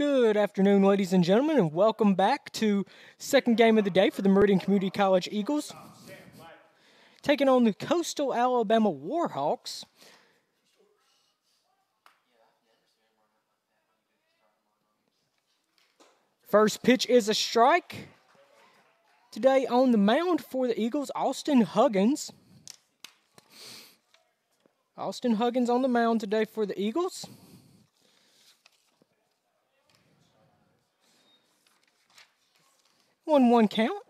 Good afternoon, ladies and gentlemen, and welcome back to second game of the day for the Meridian Community College Eagles, taking on the Coastal Alabama Warhawks. First pitch is a strike. Today on the mound for the Eagles, Austin Huggins. Austin Huggins on the mound today for the Eagles. 1-1 count.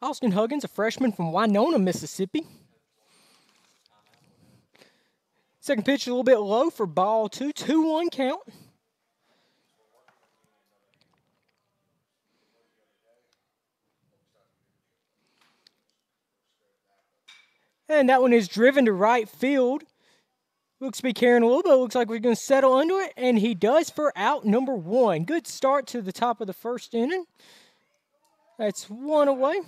Austin Huggins, a freshman from Winona, Mississippi. Second pitch a little bit low for ball 2. 2-1 count. And that one is driven to right field. Looks to be carrying a little bit. Looks like we're going to settle under it. And he does for out number 1. Good start to the top of the first inning. That's one away.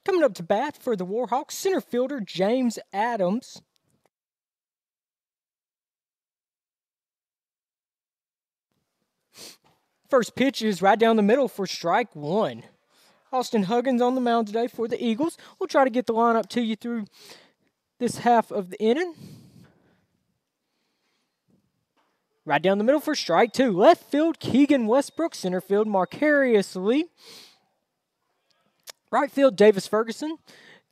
Coming up to bat for the Warhawks, center fielder James Adams. First pitch is right down the middle for strike 1. Austin Huggins on the mound today for the Eagles. We'll try to get the lineup to you through this half of the inning. Right down the middle for strike 2. Left field, Keegan Westbrook. Center field, Marcarius Lee. Right field, Davis Ferguson.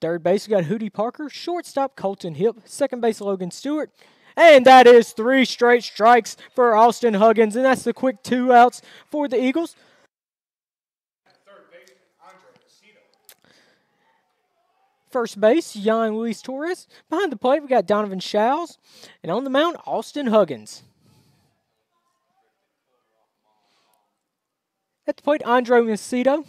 Third base, we got Hootie Parker. Shortstop, Colton Hip. Second base, Logan Stewart. And that is 3 straight strikes for Austin Huggins. And that's the quick 2 outs for the Eagles. First base, Jan Luis Torres. Behind the plate, we got Donovan Showles. And on the mound, Austin Huggins. At the plate, Andre Macedo.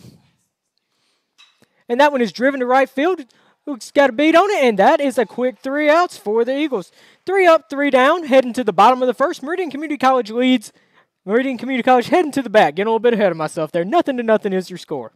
And that one is driven to right field. Luke's got a beat on it, and that is a quick 3 outs for the Eagles. 3 up, 3 down, heading to the bottom of the first. Meridian Community College leads. Meridian Community College heading to the back. Getting a little bit ahead of myself there. 0-0 is your score.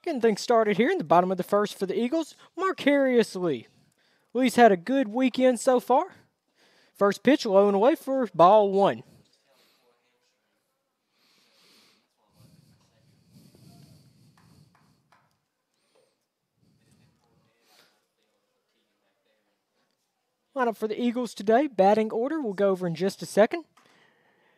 Getting things started here in the bottom of the first for the Eagles, Marcarius Lee. Lee's had a good weekend so far. First pitch low and away for ball 1. Lineup for the Eagles today. Batting order we'll go over in just a second.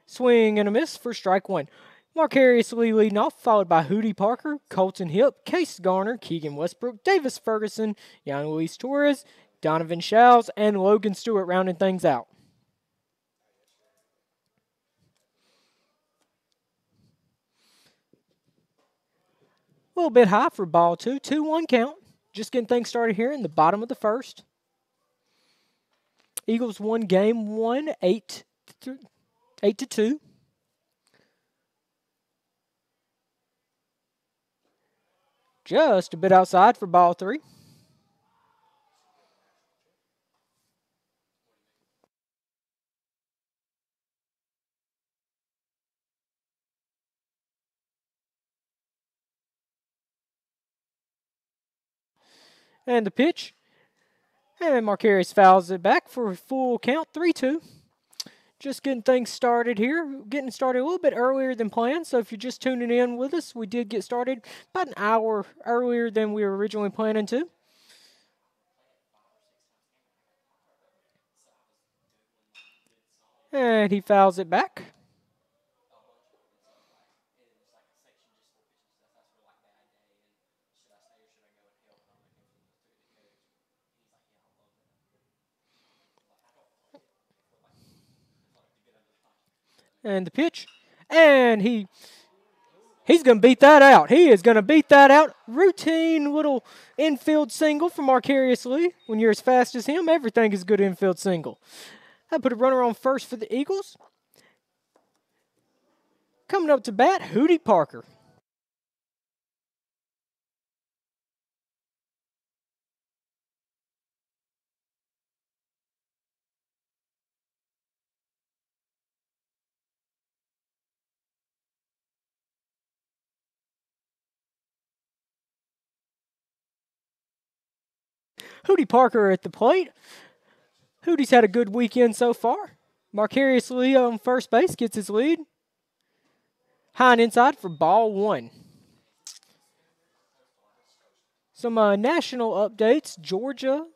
Swing and a miss for strike one. Marcarius Lee leading off, followed by Hootie Parker, Colton Hipp, Case Garner, Keegan Westbrook, Davis Ferguson, Young Luis Torres, Donovan Showles, and Logan Stewart rounding things out. A little bit high for ball two. 2-1 count. Just getting things started here in the bottom of the first. Eagles won game one, 8-2. Just a bit outside for ball three. And the pitch. And Marcarius fouls it back for a full count, 3-2. Just getting things started here. Getting started a little bit earlier than planned. So if you're just tuning in with us, we did get started about an hour earlier than we were originally planning to. And he fouls it back. And the pitch. And he's going to beat that out. He is going to beat that out. Routine little infield single from Marcarius Lee. When you're as fast as him, everything is a good infield single. I put a runner on first for the Eagles. Coming up to bat, Hootie Parker. Hootie Parker at the plate. Hootie's had a good weekend so far. Marcarius Lee on first base gets his lead. High and inside for ball one. Some national updates. Georgia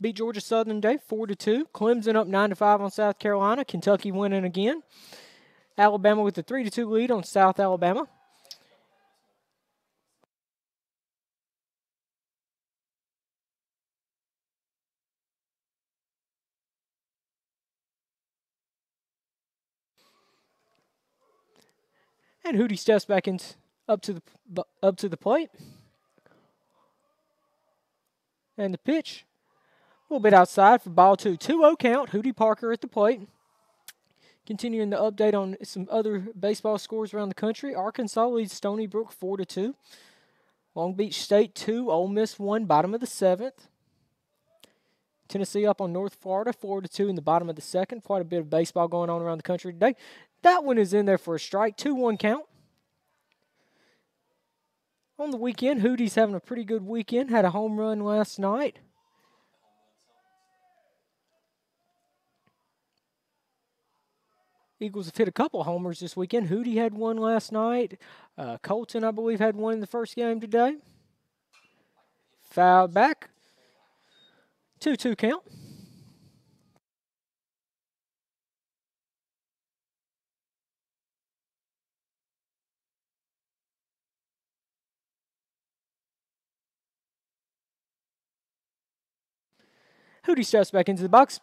beat Georgia Southern today 4-2. Clemson up 9-5 on South Carolina. Kentucky winning again. Alabama with a 3-2 lead on South Alabama. And Hootie steps back up to the plate. And the pitch, a little bit outside for ball two. 2-0 count. Hootie Parker at the plate. Continuing the update on some other baseball scores around the country. Arkansas leads Stony Brook 4-2. Long Beach State 2, Ole Miss 1, bottom of the seventh. Tennessee up on North Florida 4-2 in the bottom of the second. Quite a bit of baseball going on around the country today. That one is in there for a strike. 2-1 count. On the weekend, Hootie's having a pretty good weekend. Had a home run last night. Eagles have hit a couple homers this weekend. Hootie had one last night. Colton, I believe, had one in the first game today. Foul back. 2-2 count. Hootie steps back into the box.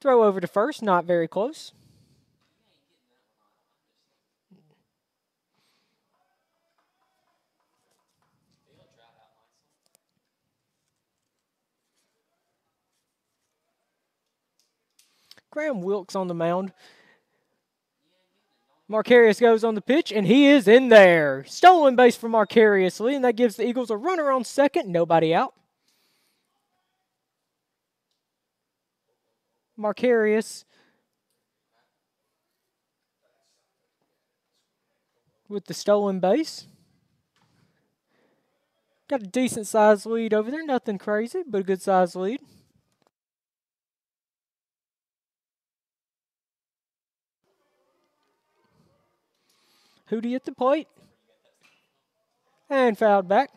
Throw over to first, not very close. Graham Wilkes on the mound. Marcarius goes on the pitch, and he is in there. Stolen base for Marcarius Lee, and that gives the Eagles a runner on second. Nobody out. Marcarius with the stolen base. Got a decent sized lead over there. Nothing crazy, but a good sized lead. Hootie at the plate. And fouled back.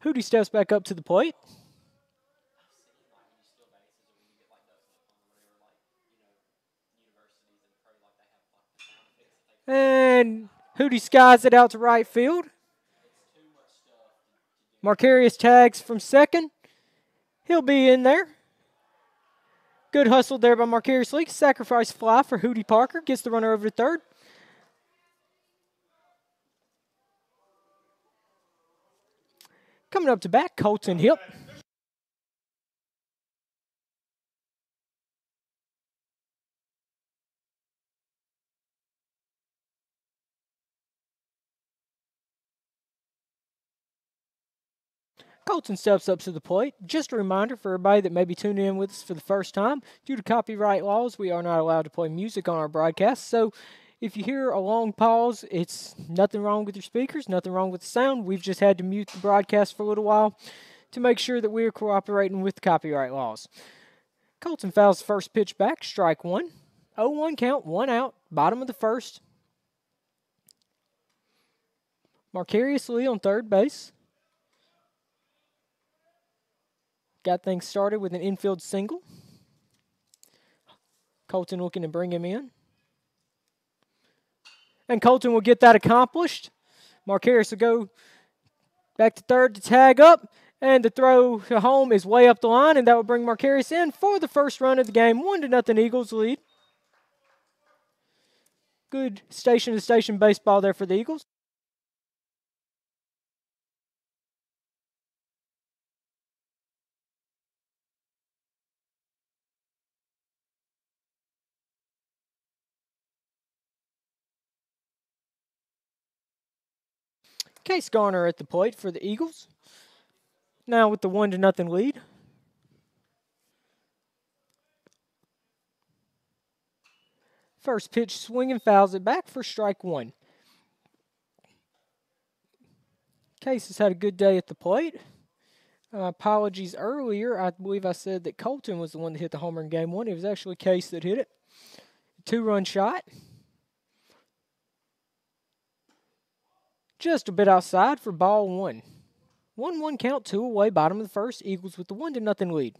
Hootie steps back up to the plate. And Hootie skies it out to right field. Markarius tags from second. He'll be in there. Good hustle there by Markarius Leak. Sacrifice fly for Hootie Parker. Gets the runner over to third. Coming up to bat, Colton Hip. Colton steps up to the plate. Just a reminder for everybody that may be tuning in with us for the first time, due to copyright laws, we are not allowed to play music on our broadcast. So if you hear a long pause, it's nothing wrong with your speakers, nothing wrong with the sound. We've just had to mute the broadcast for a little while to make sure that we are cooperating with the copyright laws. Colton fouls the first pitch back, strike one. 0-1 count, 1 out, bottom of the first. Markarius Lee on third base. Got things started with an infield single. Colton looking to bring him in. And Colton will get that accomplished. Markarius will go back to third to tag up. And the throw to home is way up the line, and that will bring Markarius in for the first run of the game. 1-0 Eagles lead. Good station-to-station baseball there for the Eagles. Case Garner at the plate for the Eagles. Now with the 1-0 lead. First pitch swinging, fouls it back for strike one. Case has had a good day at the plate. Apologies earlier. I believe I said that Colton was the one that hit the homer in game one. It was actually Case that hit it. 2-run shot. Just a bit outside for ball one. 1-1 count, 2 away, bottom of the first. Eagles with the 1-0 lead.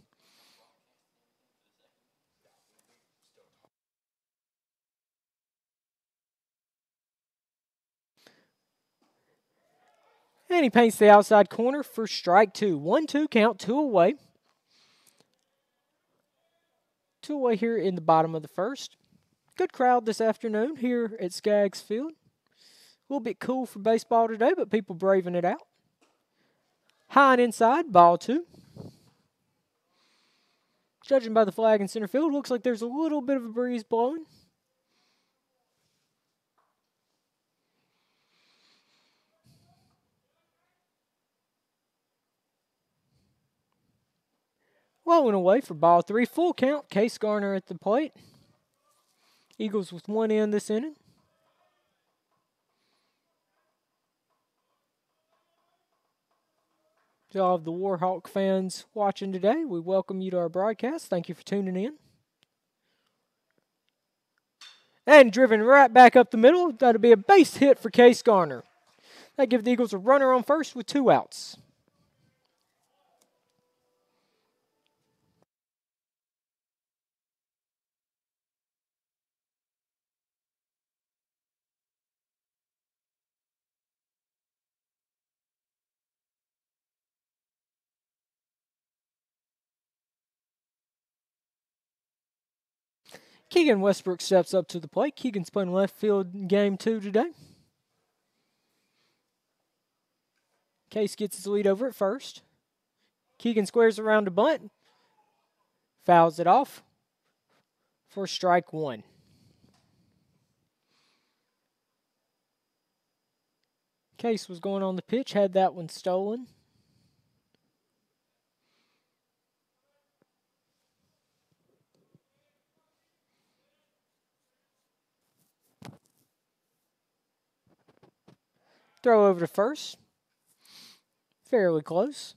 And he paints the outside corner for strike two. 1-2 count, 2 away. 2 away here in the bottom of the first. Good crowd this afternoon here at Skaggs Field. A little bit cool for baseball today, but people braving it out. High and inside, ball two. Judging by the flag in center field, looks like there's a little bit of a breeze blowing. Low and away for ball three. Full count. Case Garner at the plate. Eagles with one in this inning. To all of the Warhawk fans watching today, we welcome you to our broadcast. Thank you for tuning in. And driven right back up the middle. That'll be a base hit for Case Garner. That gives the Eagles a runner on first with 2 outs. Keegan Westbrook steps up to the plate. Keegan's playing left field in game 2 today. Case gets his lead over at first. Keegan squares around to bunt. Fouls it off for strike one. Case was going on the pitch, had that one stolen. Throw over to first. Fairly close.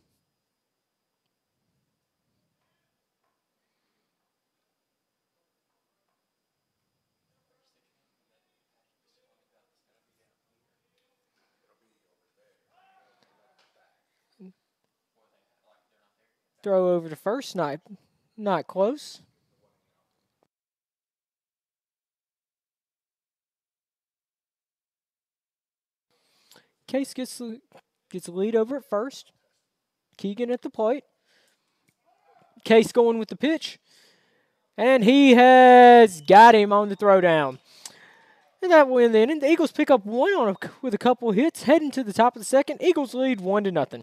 Throw over to first, not close. Case gets the lead over at first. Keegan at the plate. Case going with the pitch. And he has got him on the throwdown. And that will end the inning. The Eagles pick up one with a couple hits, heading to the top of the second. Eagles lead 1-0.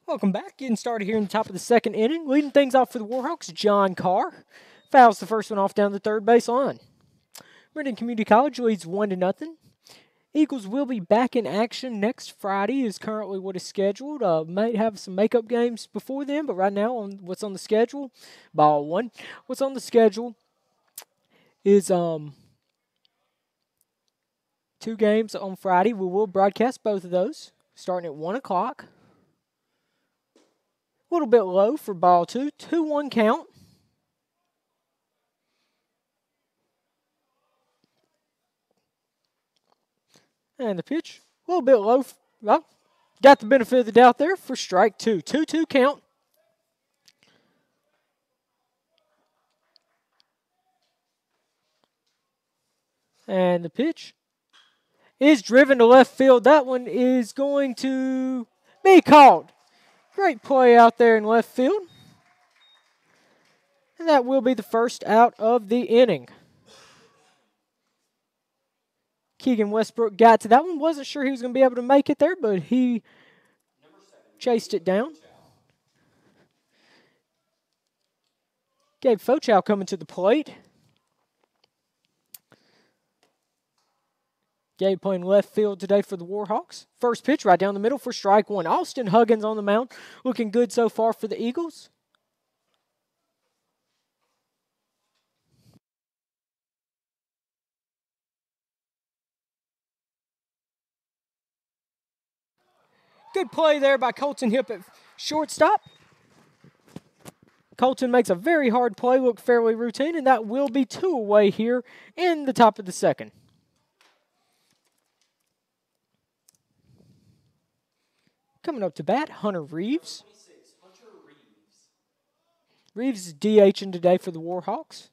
Welcome back. Getting started here in the top of the second inning. Leading things off for the Warhawks, John Carr. Fouls the first one off down the third base line. Meridian Community College leads 1-0. Eagles will be back in action next Friday is currently what is scheduled. Might have some makeup games before then, but right now what's on the schedule, ball one. What's on the schedule is 2 games on Friday. We will broadcast both of those starting at 1 o'clock. A little bit low for ball two. 2-1 count. And the pitch, a little bit low. Well, got the benefit of the doubt there for strike two. 2-2 count. And the pitch is driven to left field. That one is going to be called. Great play out there in left field. And that will be the first out of the inning. Keegan Westbrook got to that one. Wasn't sure he was going to be able to make it there, but he chased it down. Gabe Fochow coming to the plate. Gabe playing left field today for the Warhawks. First pitch right down the middle for strike one. Austin Huggins on the mound. Looking good so far for the Eagles. Good play there by Colton Hipp at shortstop. Colton makes a very hard play, look fairly routine, and that will be 2 away here in the top of the second. Coming up to bat, Hunter Reeves. Reeves is DHing today for the Warhawks.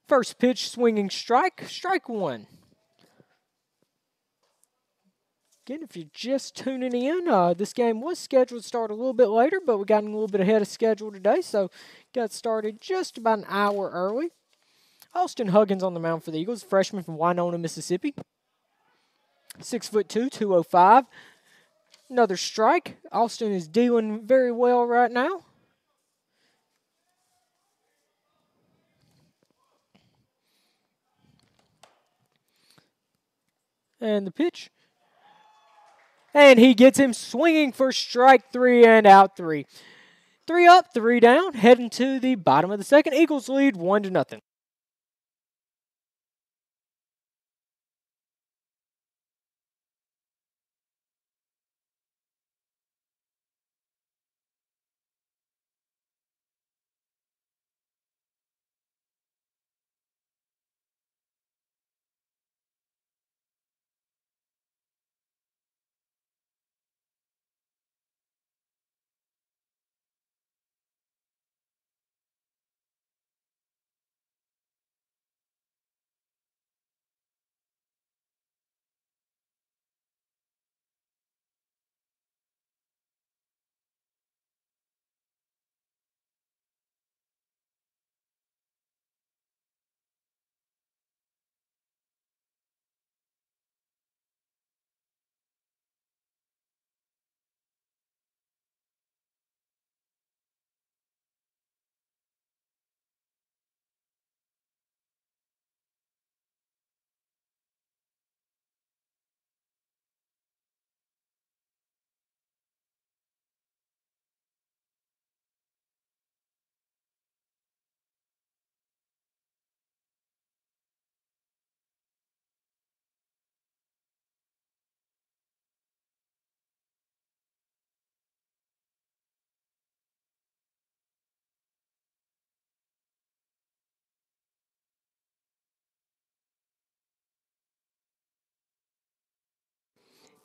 First pitch, swinging strike, strike one. Again, if you're just tuning in, this game was scheduled to start a little bit later, but we got a little bit ahead of schedule today, so got started just about an hour early. Austin Huggins on the mound for the Eagles, freshman from Winona, Mississippi. 6'2", 205. Another strike. Austin is dealing very well right now. And the pitch. And he gets him swinging for strike 3 and out 3. 3 up, 3 down, heading to the bottom of the second. Eagles lead 1-0.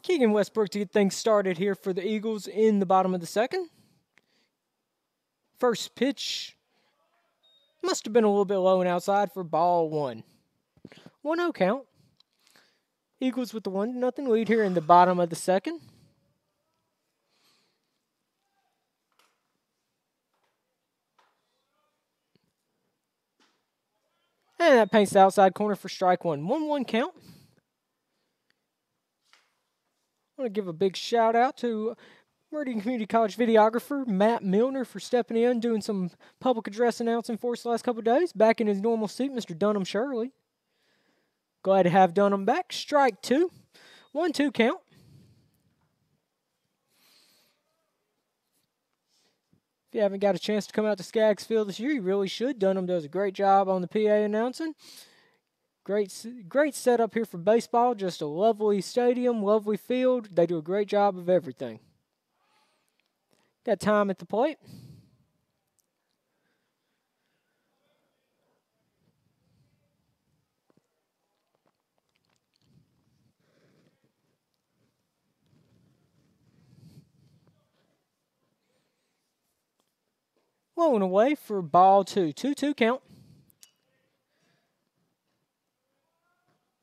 Keegan Westbrook to get things started here for the Eagles in the bottom of the second. First pitch must have been a little bit low and outside for ball 1. 1-0 count. Eagles with the 1-0 lead here in the bottom of the second. And that paints the outside corner for strike 1. 1-1 count. I want to give a big shout out to Meridian Community College videographer Matt Milner for stepping in, doing some public address announcing for us the last couple of days. Back in his normal seat, Mr. Dunham Shirley. Glad to have Dunham back. Strike 2. 1-2 count. If you haven't got a chance to come out to Skaggs Field this year, you really should. Dunham does a great job on the PA announcing. Great setup here for baseball. Just a lovely stadium, lovely field. They do a great job of everything. Got time at the plate. Low and away for ball 2. 2-2 count.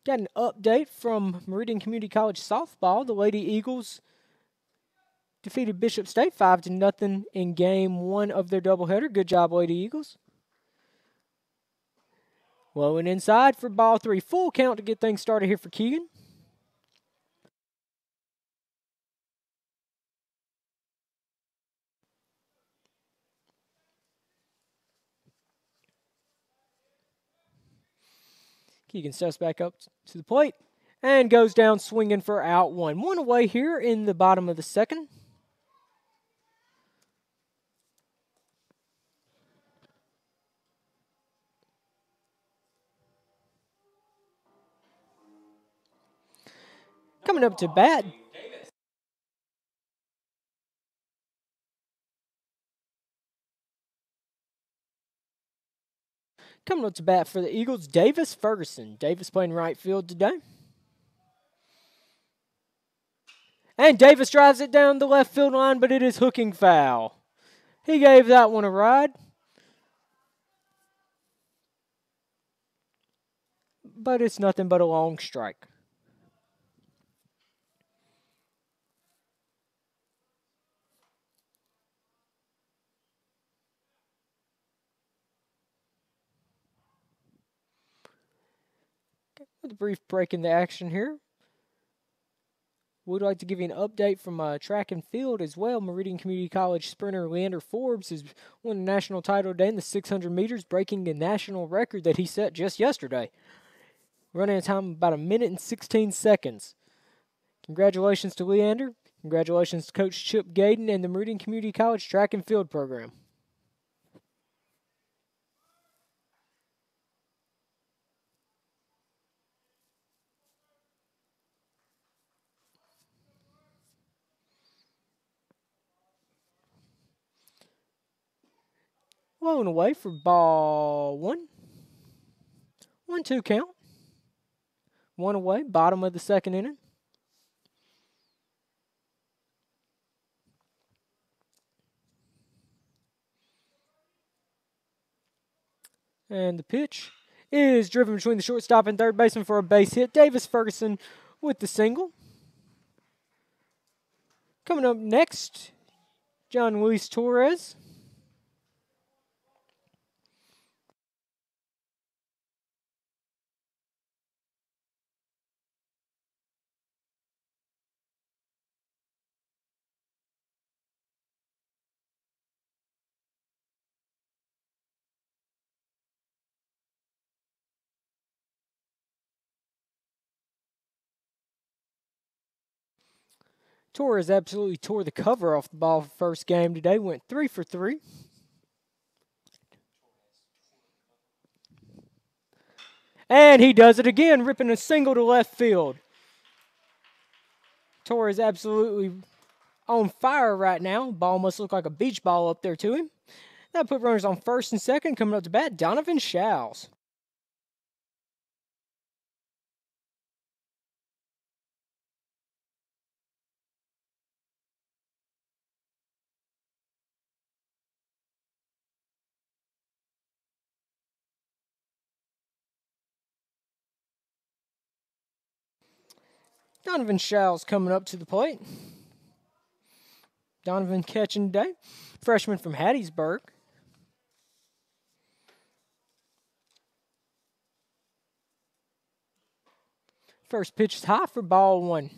Got an update from Meridian Community College softball. The Lady Eagles defeated Bishop State 5-0 in game 1 of their doubleheader. Good job, Lady Eagles. Low and inside for ball 3. Full count to get things started here for Keegan. Keegan steps back up to the plate and goes down swinging for out 1. 1 away here in the bottom of the second. Coming up to bat. Coming up to bat for the Eagles, Davis Ferguson. Davis playing right field today. And Davis drives it down the left field line, but it is hooking foul. He gave that one a ride. But it's nothing but a long strike. With a brief break in the action here, would like to give you an update from track and field as well. Meridian Community College sprinter Leander Forbes has won the national title today in the 600 meters, breaking the national record that he set just yesterday. Running a time of about 1 minute and 16 seconds. Congratulations to Leander. Congratulations to Coach Chip Gaden and the Meridian Community College track and field program. Low and away for ball one. 1-2 count. One away, bottom of the second inning. And the pitch is driven between the shortstop and third baseman for a base hit. Davis Ferguson with the single. Coming up next, John Luis Torres. Torres absolutely tore the cover off the ball first game today. Went 3 for 3. And he does it again, ripping a single to left field. Torres absolutely on fire right now. Ball must look like a beach ball up there to him. That put runners on first and second. Coming up to bat, Donovan Shows. Donovan Shows coming up to the plate. Donovan catching today. Freshman from Hattiesburg. First pitch is high for ball one.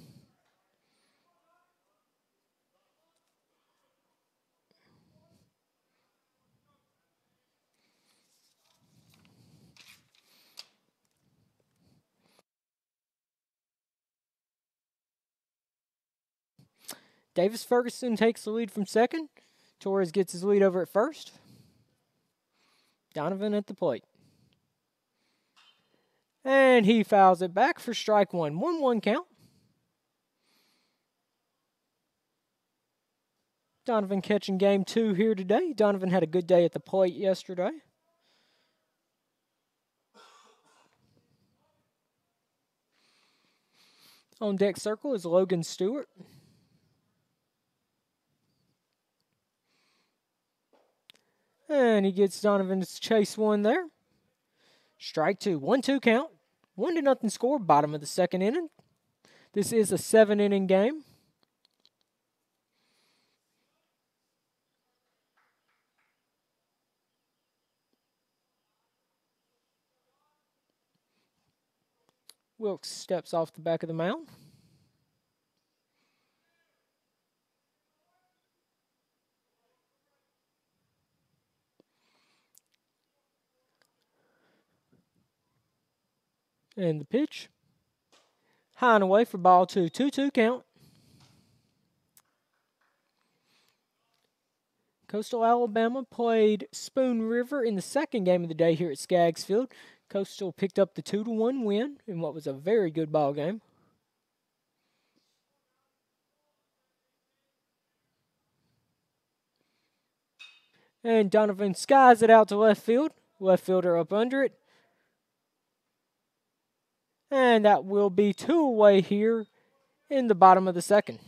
Davis Ferguson takes the lead from second. Torres gets his lead over at first. Donovan at the plate. And he fouls it back for strike one. 1-1 count. Donovan catching game two here today. Donovan had a good day at the plate yesterday. On deck circle is Logan Stewart. And he gets Donovan to chase one there. Strike two. 1-2 count. 1-0 score. Bottom of the second inning. This is a 7-inning game. Wilkes steps off the back of the mound. And the pitch. High and away for ball two. 2-2 count. Coastal Alabama played Spoon River in the second game of the day here at Skaggs Field. Coastal picked up the 2-1 win in what was a very good ball game. And Donovan skies it out to left field. Left fielder up under it. And that will be two away here in the bottom of the second.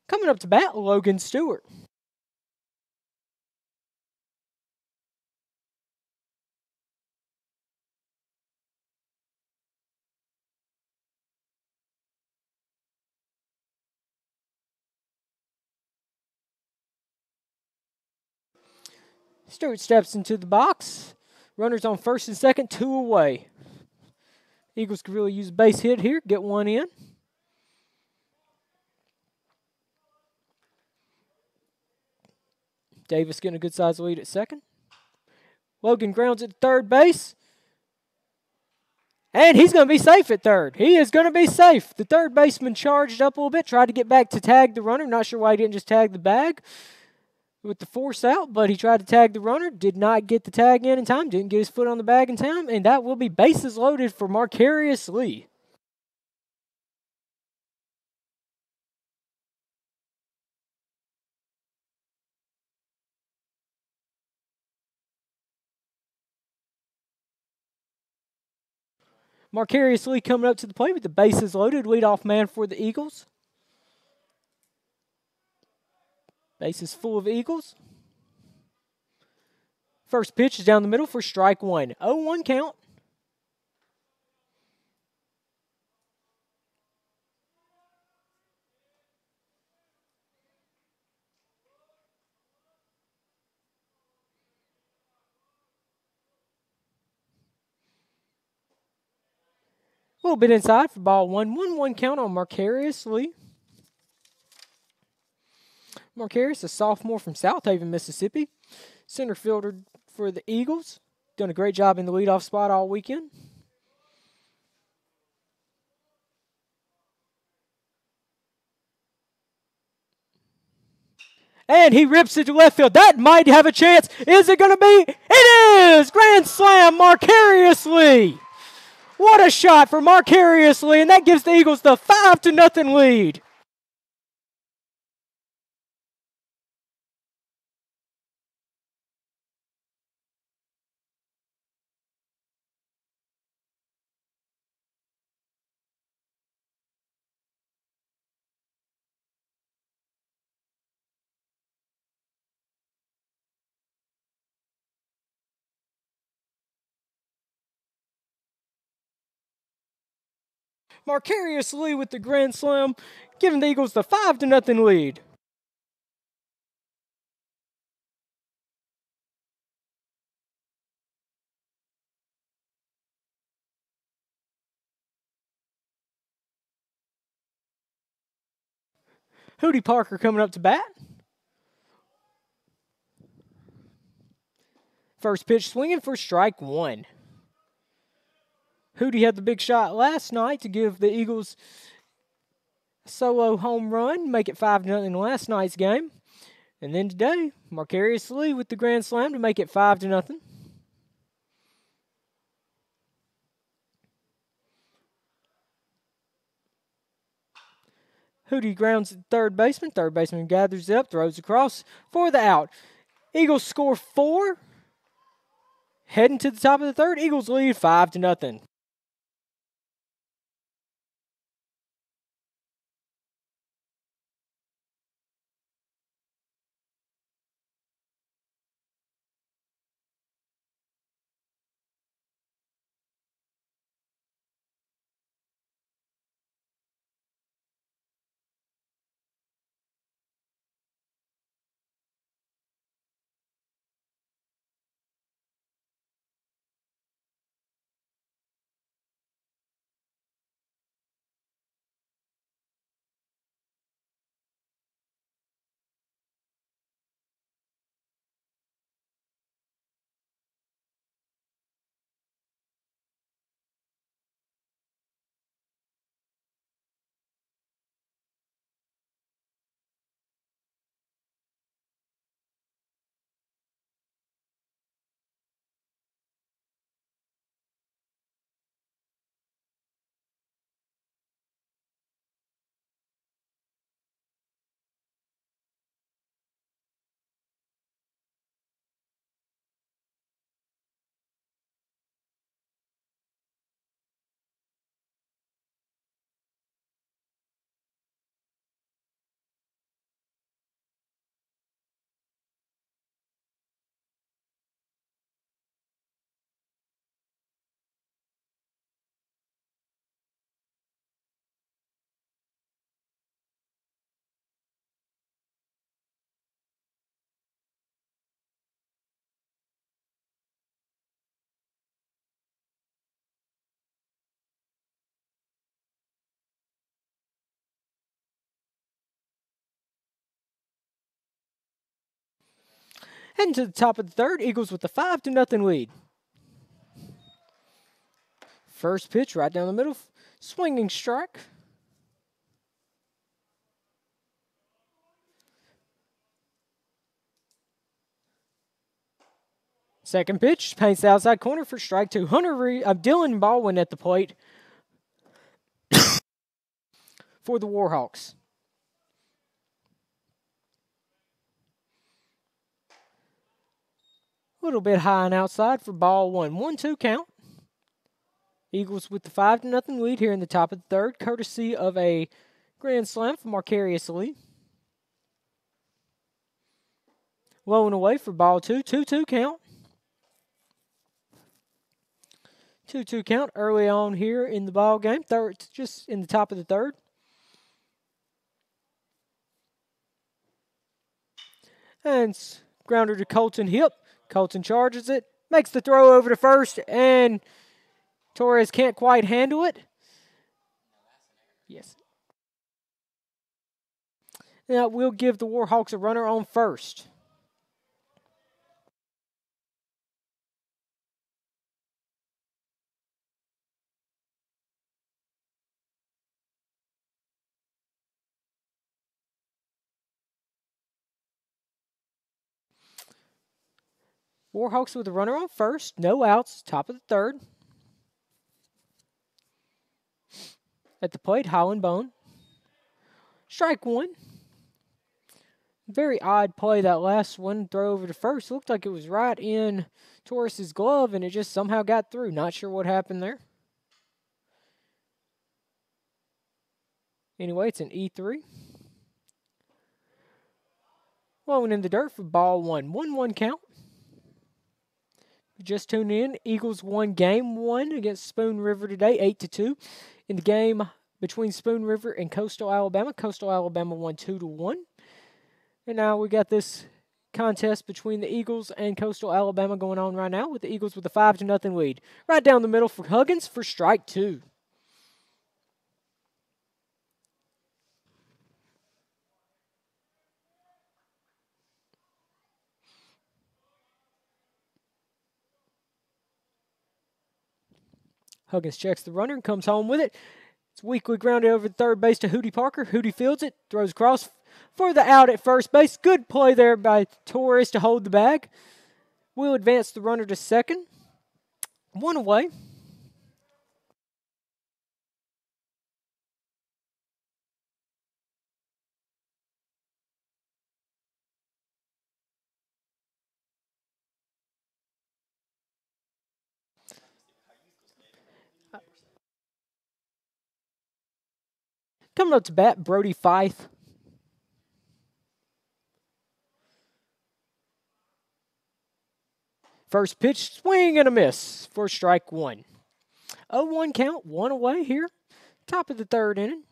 Coming up to bat, Logan Stewart. Stewart steps into the box. Runners on first and second, 2 away. Eagles could really use a base hit here, get one in. Davis getting a good size lead at second. Logan grounds at third base. And he's going to be safe at third. He is going to be safe. The third baseman charged up a little bit, tried to get back to tag the runner. Not sure why he didn't just tag the bag with the force out, but he tried to tag the runner. Did not get the tag in time. Didn't get his foot on the bag in time. And that will be bases loaded for Marcarius Lee. Marcarius Lee coming up to the plate with the bases loaded. Leadoff man for the Eagles. Bases full of Eagles. First pitch is down the middle for strike one. 0-1 count. A little bit inside for ball one. 1-1 count on Marcarius Lee. Marcarius, a sophomore from South Haven, Mississippi. Center fielder for the Eagles. Done a great job in the leadoff spot all weekend. And he rips it to left field. That might have a chance. Is it going to be? It is! Grand slam, Marcarius Lee. What a shot for Marcarius Lee, and that gives the Eagles the 5-0 lead. Marcarius Lee with the grand slam, giving the Eagles the 5-0 lead. Hootie Parker coming up to bat. First pitch swinging for strike one. Hootie had the big shot last night to give the Eagles a solo home run, make it 5-0 in last night's game. And then today, Marcarius Lee with the grand slam to make it 5-0. Hootie grounds at third baseman. Third baseman gathers up, throws across for the out. Eagles score 4. Heading to the top of the third, Eagles lead 5-0. Heading to the top of the third, Eagles with a 5-0 lead. First pitch right down the middle, swinging strike. Second pitch, paints the outside corner for strike 2. Dylan Baldwin at the plate for the Warhawks. A little bit high and outside for ball 1. 1-2 count. Eagles with the 5-0 lead here in the top of the third, courtesy of a grand slam from Marcarius Lee. Low and away for ball 2. 2-2 count. 2-2 count early on here in the ball game. Third, just in the top of the third. And grounder to Colton Hip. Colton charges it, makes the throw over to first, and Torres can't quite handle it. Yes. Now we'll give the Warhawks a runner on first. Warhawks with a runner on first. No outs. Top of the third. At the plate, Holland Bone. Strike 1. Very odd play, that last one. Throw over to first. Looked like it was right in Torres' glove, and it just somehow got through. Not sure what happened there. Anyway, it's an E3. Blowing in the dirt for ball 1. 1-1 count. Just tuned in. Eagles won game 1 against Spoon River today, 8-2. In the game between Spoon River and Coastal Alabama, Coastal Alabama won 2-1. And now we got this contest between the Eagles and Coastal Alabama going on right now, with the Eagles with a 5-0 lead. Right down the middle for Huggins for strike 2. Huggins checks the runner and comes home with it. It's weakly grounded over the third base to Hootie Parker. Hootie fields it, throws across for the out at first base. Good play there by Torres to hold the bag. We'll advance the runner to second. 1 away. Coming up to bat, Brody Fife. First pitch, swing and a miss for strike 1. 0-1 count, 1 away here. Top of the third inning.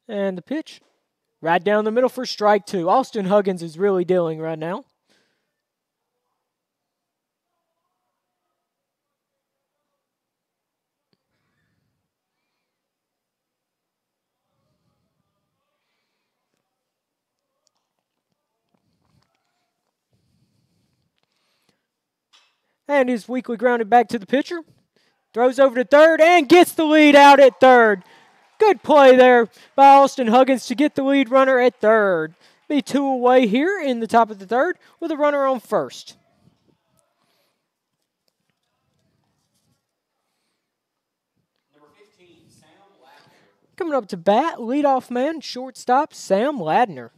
And the pitch, right down the middle for strike 2. Austin Huggins is really dealing right now. And is weakly grounded back to the pitcher. Throws over to third and gets the lead out at third. Good play there by Austin Huggins to get the lead runner at third. Be 2 away here in the top of the third with a runner on first. Number 15, Sam Ladner. Coming up to bat, leadoff man, shortstop, Sam Ladner.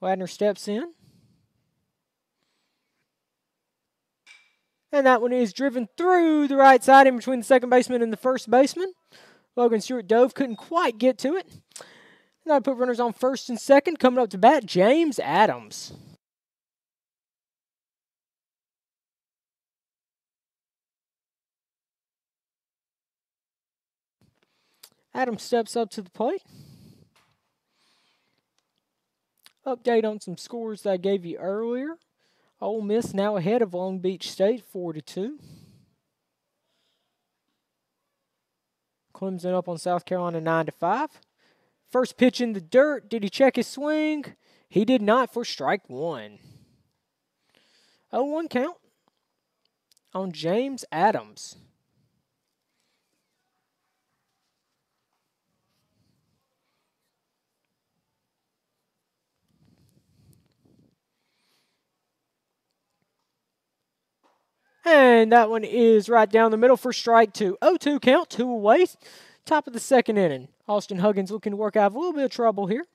Ladner steps in. And that one is driven through the right side in between the second baseman and the first baseman. Logan Stewart Dove couldn't quite get to it. Now put runners on first and second. Coming up to bat, James Adams. Adams steps up to the plate. Update on some scores that I gave you earlier. Ole Miss now ahead of Long Beach State 4-2. Clemson up on South Carolina 9-5. First pitch in the dirt. Did he check his swing? He did not for strike one. 0-1 count on James Adams. And that one is right down the middle for strike two. 0-2 count, 2 away. Top of the second inning. Austin Huggins looking to work out a little bit of trouble here.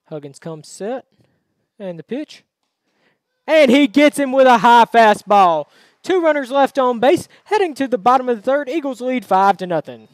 Huggins comes set. And the pitch. And he gets him with a high fastball. 2 runners left on base. Heading to the bottom of the third. Eagles lead 5-0.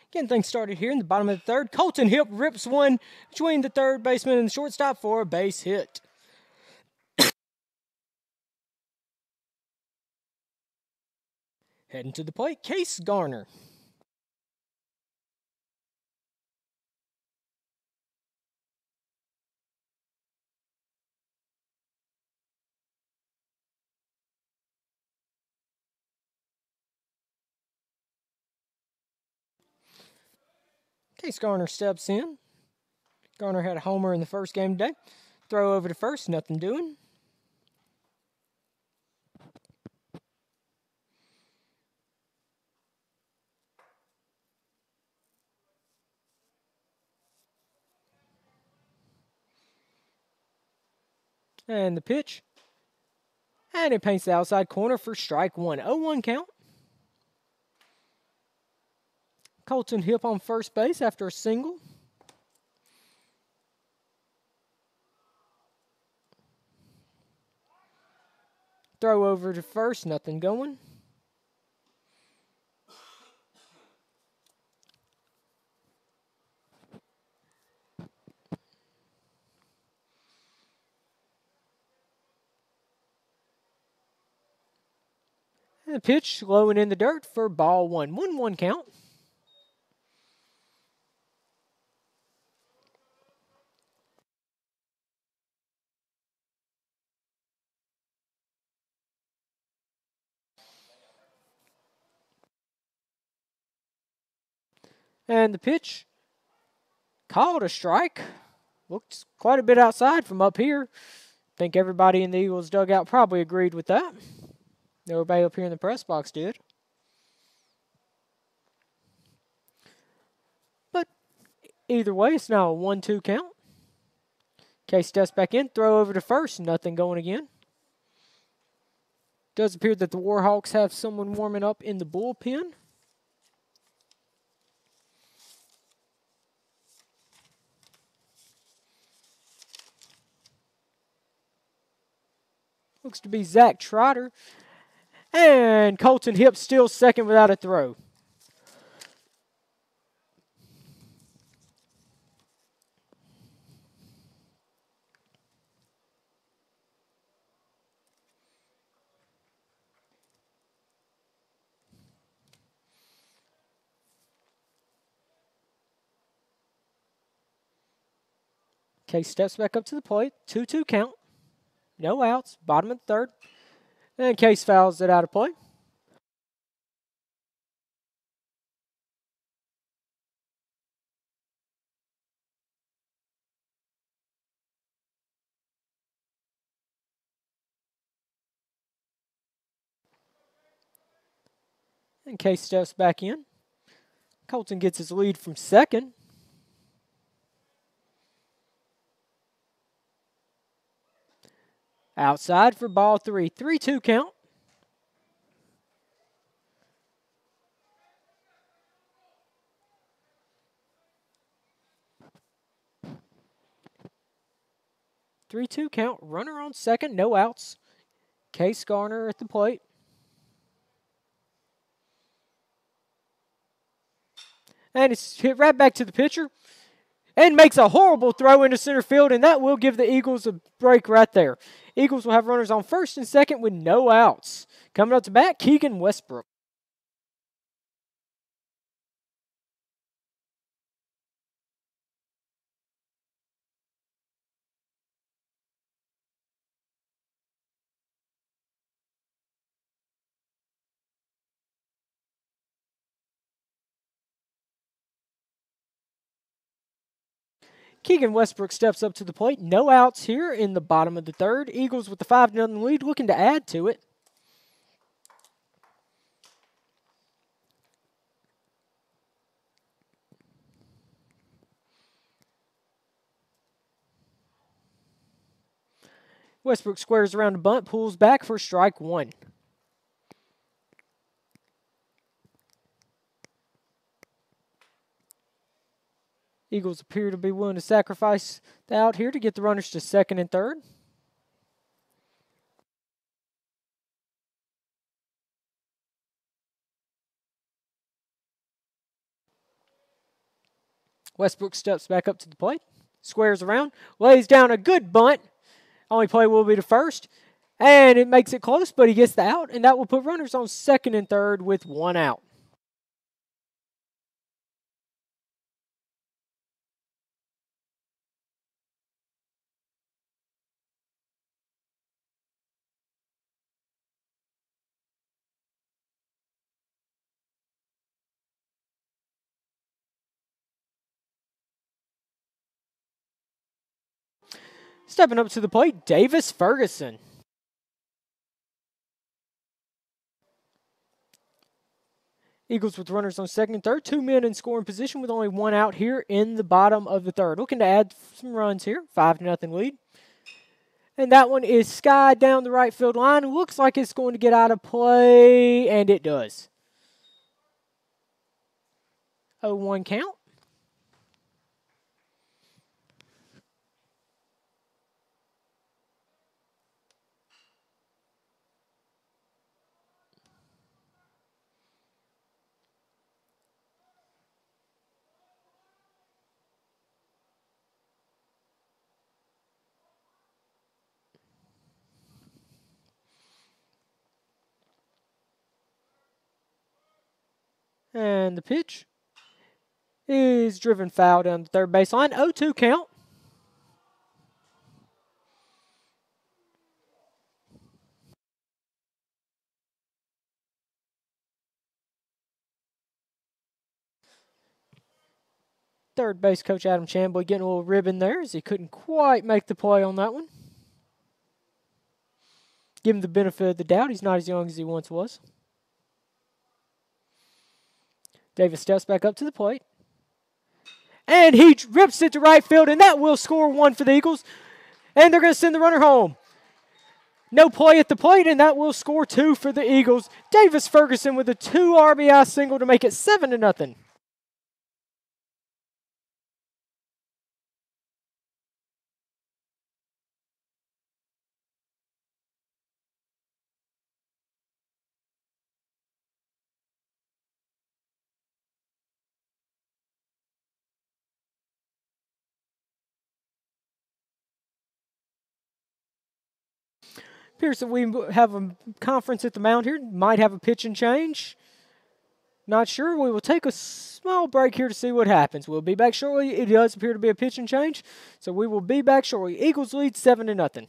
Getting things started here in the bottom of the third. Colton Hip rips one between the third baseman and the shortstop for a base hit. Heading to the plate, Case Garner. Case Garner steps in. Garner had a homer in the first game today. Throw over to first, nothing doing. And the pitch. And it paints the outside corner for strike one. 0-1 count. Colton Hip on first base after a single. Throw over to first, nothing going. And the pitch low and in the dirt for ball one. 1-1 count. And the pitch called a strike. Looked quite a bit outside from up here. Think everybody in the Eagles dugout probably agreed with that. Everybody up here in the press box did. But either way, it's now a 1-2 count. Case steps back in, throw over to first, nothing going again. Does appear that the Warhawks have someone warming up in the bullpen. Looks to be Zach Trotter. And Colton Hipp still second without a throw. Case steps back up to the plate. 2-2 count. No outs. Bottom of the third. And Case fouls it out of play. And Case steps back in. Colton gets his lead from second. Outside for ball 3. 3-2 count. Three-two count. Runner on second. No outs. Case Garner at the plate. And it's hit right back to the pitcher. And makes a horrible throw into center field, and that will give the Eagles a break right there. Eagles will have runners on first and second with no outs. Coming up to bat, Keegan Westbrook. Keegan Westbrook steps up to the plate. No outs here in the bottom of the third. Eagles with the 5-0 lead, looking to add to it. Westbrook squares around the bunt, pulls back for strike one. Eagles appear to be willing to sacrifice the out here to get the runners to second and third. Westbrook steps back up to the plate, squares around, lays down a good bunt. Only play will be to first, and it makes it close, but he gets the out, and that will put runners on second and third with one out. Stepping up to the plate, Davis Ferguson. Eagles with runners on second and third. 2 men in scoring position with only one out here in the bottom of the third. Looking to add some runs here. 5-0 lead. And that one is skied down the right field line. Looks like it's going to get out of play, and it does. 0-1 count. And the pitch is driven foul down the third baseline. 0-2 count. Third base coach Adam Chambly getting a little ribbon there as he couldn't quite make the play on that one. Give him the benefit of the doubt. He's not as young as he once was. Davis steps back up to the plate. And he rips it to right field, and that will score one for the Eagles. And they're going to send the runner home. No play at the plate, and that will score 2 for the Eagles. Davis Ferguson with a 2 RBI single to make it 7-0. Appears that we have a conference at the mound here. Might have a pitch and change. Not sure. We will take a small break here to see what happens. We'll be back shortly. It does appear to be a pitch and change, so we will be back shortly. Eagles lead 7-0.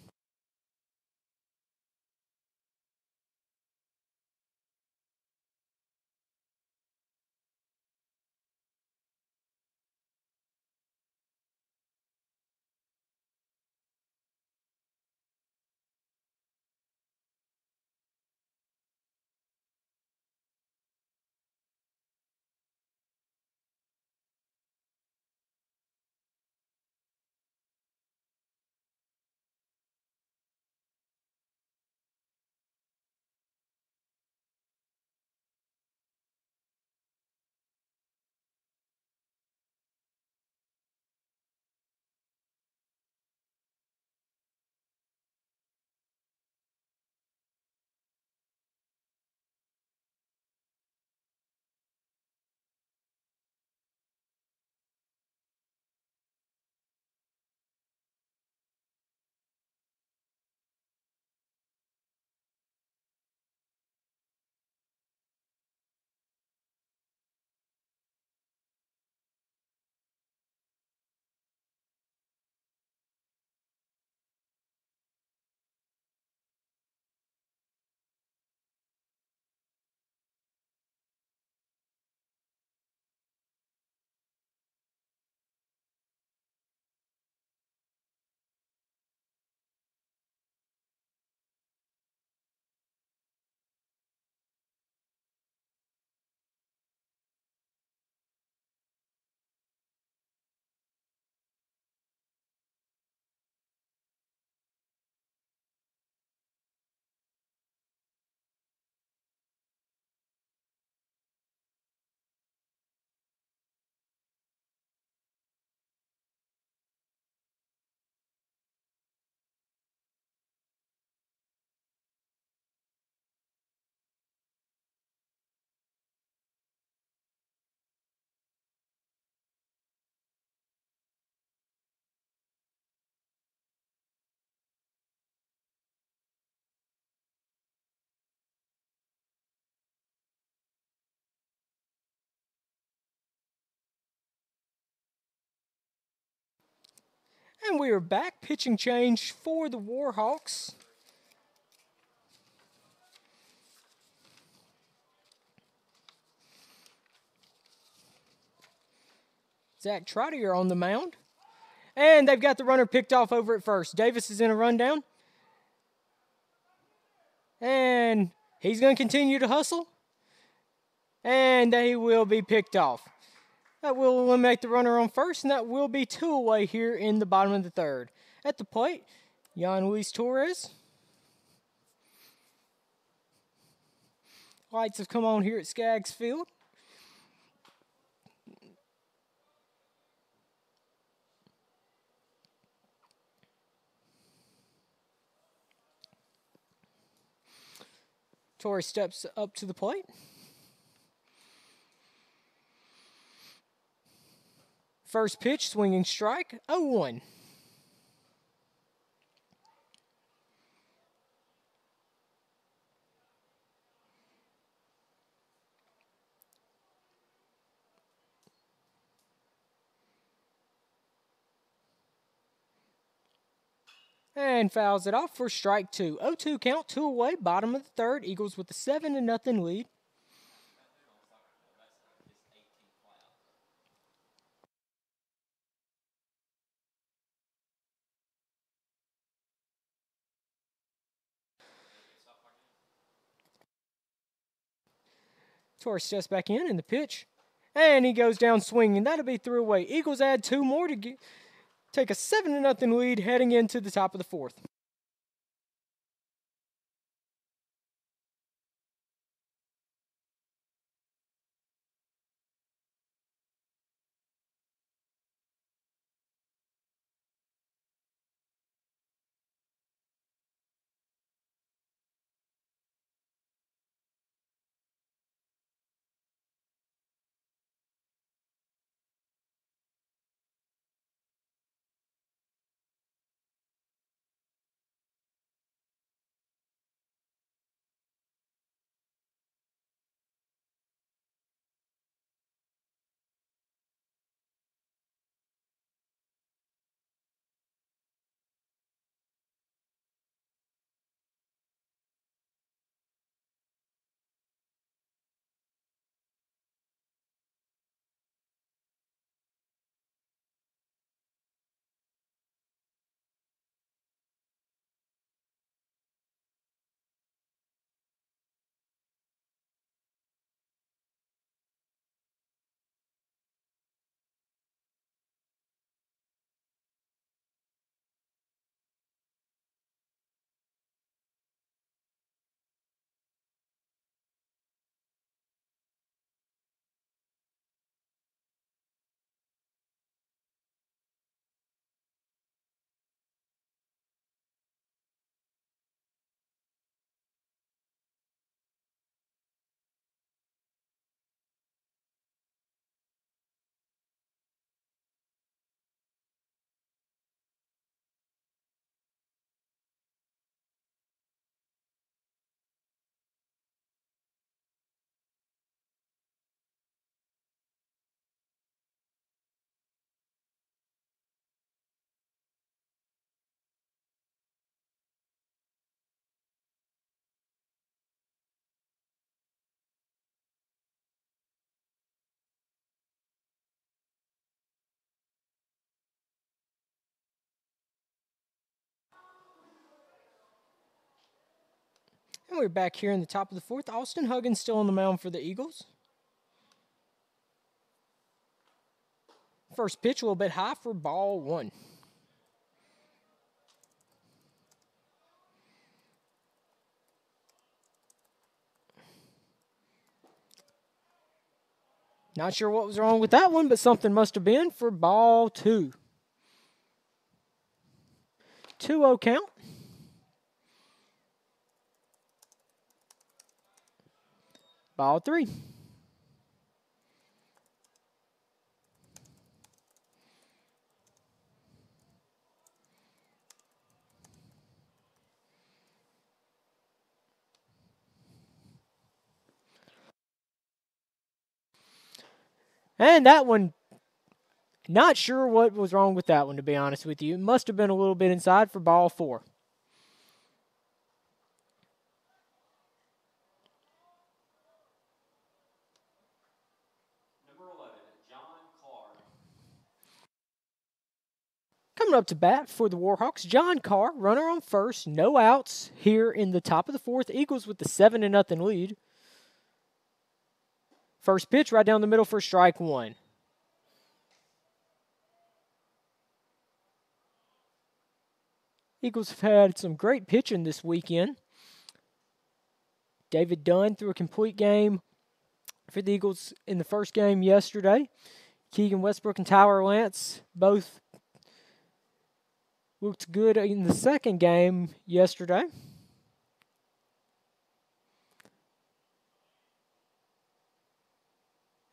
And we are back. Pitching change for the Warhawks. Zach Trotter on the mound. And they've got the runner picked off over at first. Davis is in a rundown. And he's going to continue to hustle. And they will be picked off. That will eliminate the runner on first, and that will be 2 away here in the bottom of the third. At the plate, Luis Torres. Lights have come on here at Skaggs Field. Torres steps up to the plate. First pitch, swinging strike, 0-1. And fouls it off for strike 2. 0-2 count, 2 away, bottom of the third. Eagles with a 7-0 lead. Torres steps back in the pitch. And he goes down swinging. That'll be 3 away. Eagles add 2 more to get. take a 7-0 lead heading into the top of the fourth. And we're back here in the top of the fourth. Austin Huggins still on the mound for the Eagles. First pitch a little bit high for ball one. Not sure what was wrong with that one, but something must have been for ball two. 2-0 count. Ball three. And that one, not sure what was wrong with that one, to be honest with you. It must have been a little bit inside for ball four. Number 11, John Carr. Coming up to bat for the Warhawks, John Carr, runner on first, no outs here in the top of the fourth. Eagles with the 7-0 lead. First pitch right down the middle for strike one. Eagles have had some great pitching this weekend. David Dunn threw a complete game for the Eagles in the first game yesterday. Keegan Westbrook and Tyler Lance both looked good in the second game yesterday.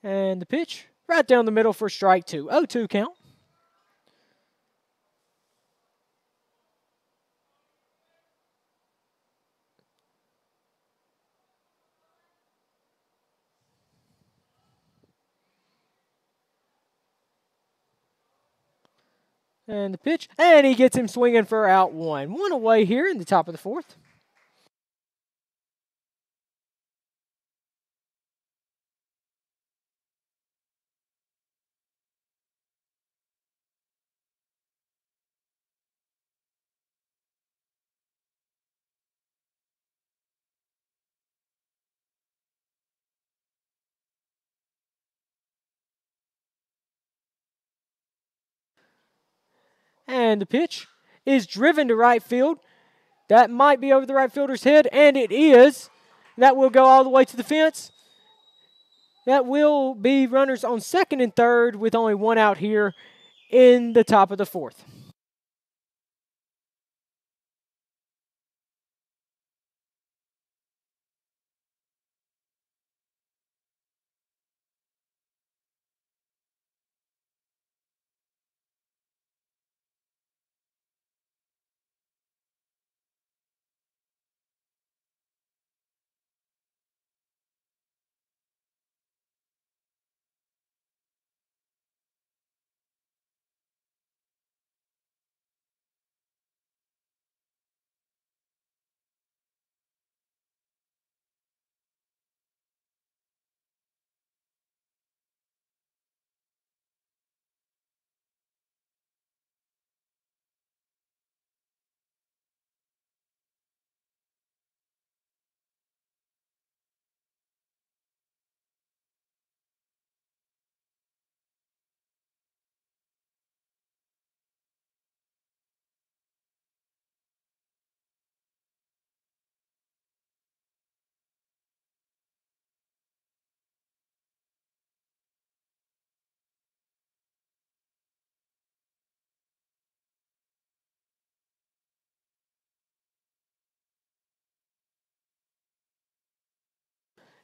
And the pitch right down the middle for strike two. 0-2 count. And the pitch, and he gets him swinging for out one. One away here in the top of the fourth. And the pitch is driven to right field. That might be over the right fielder's head, and it is. That will go all the way to the fence. That will be runners on second and third with only one out here in the top of the fourth.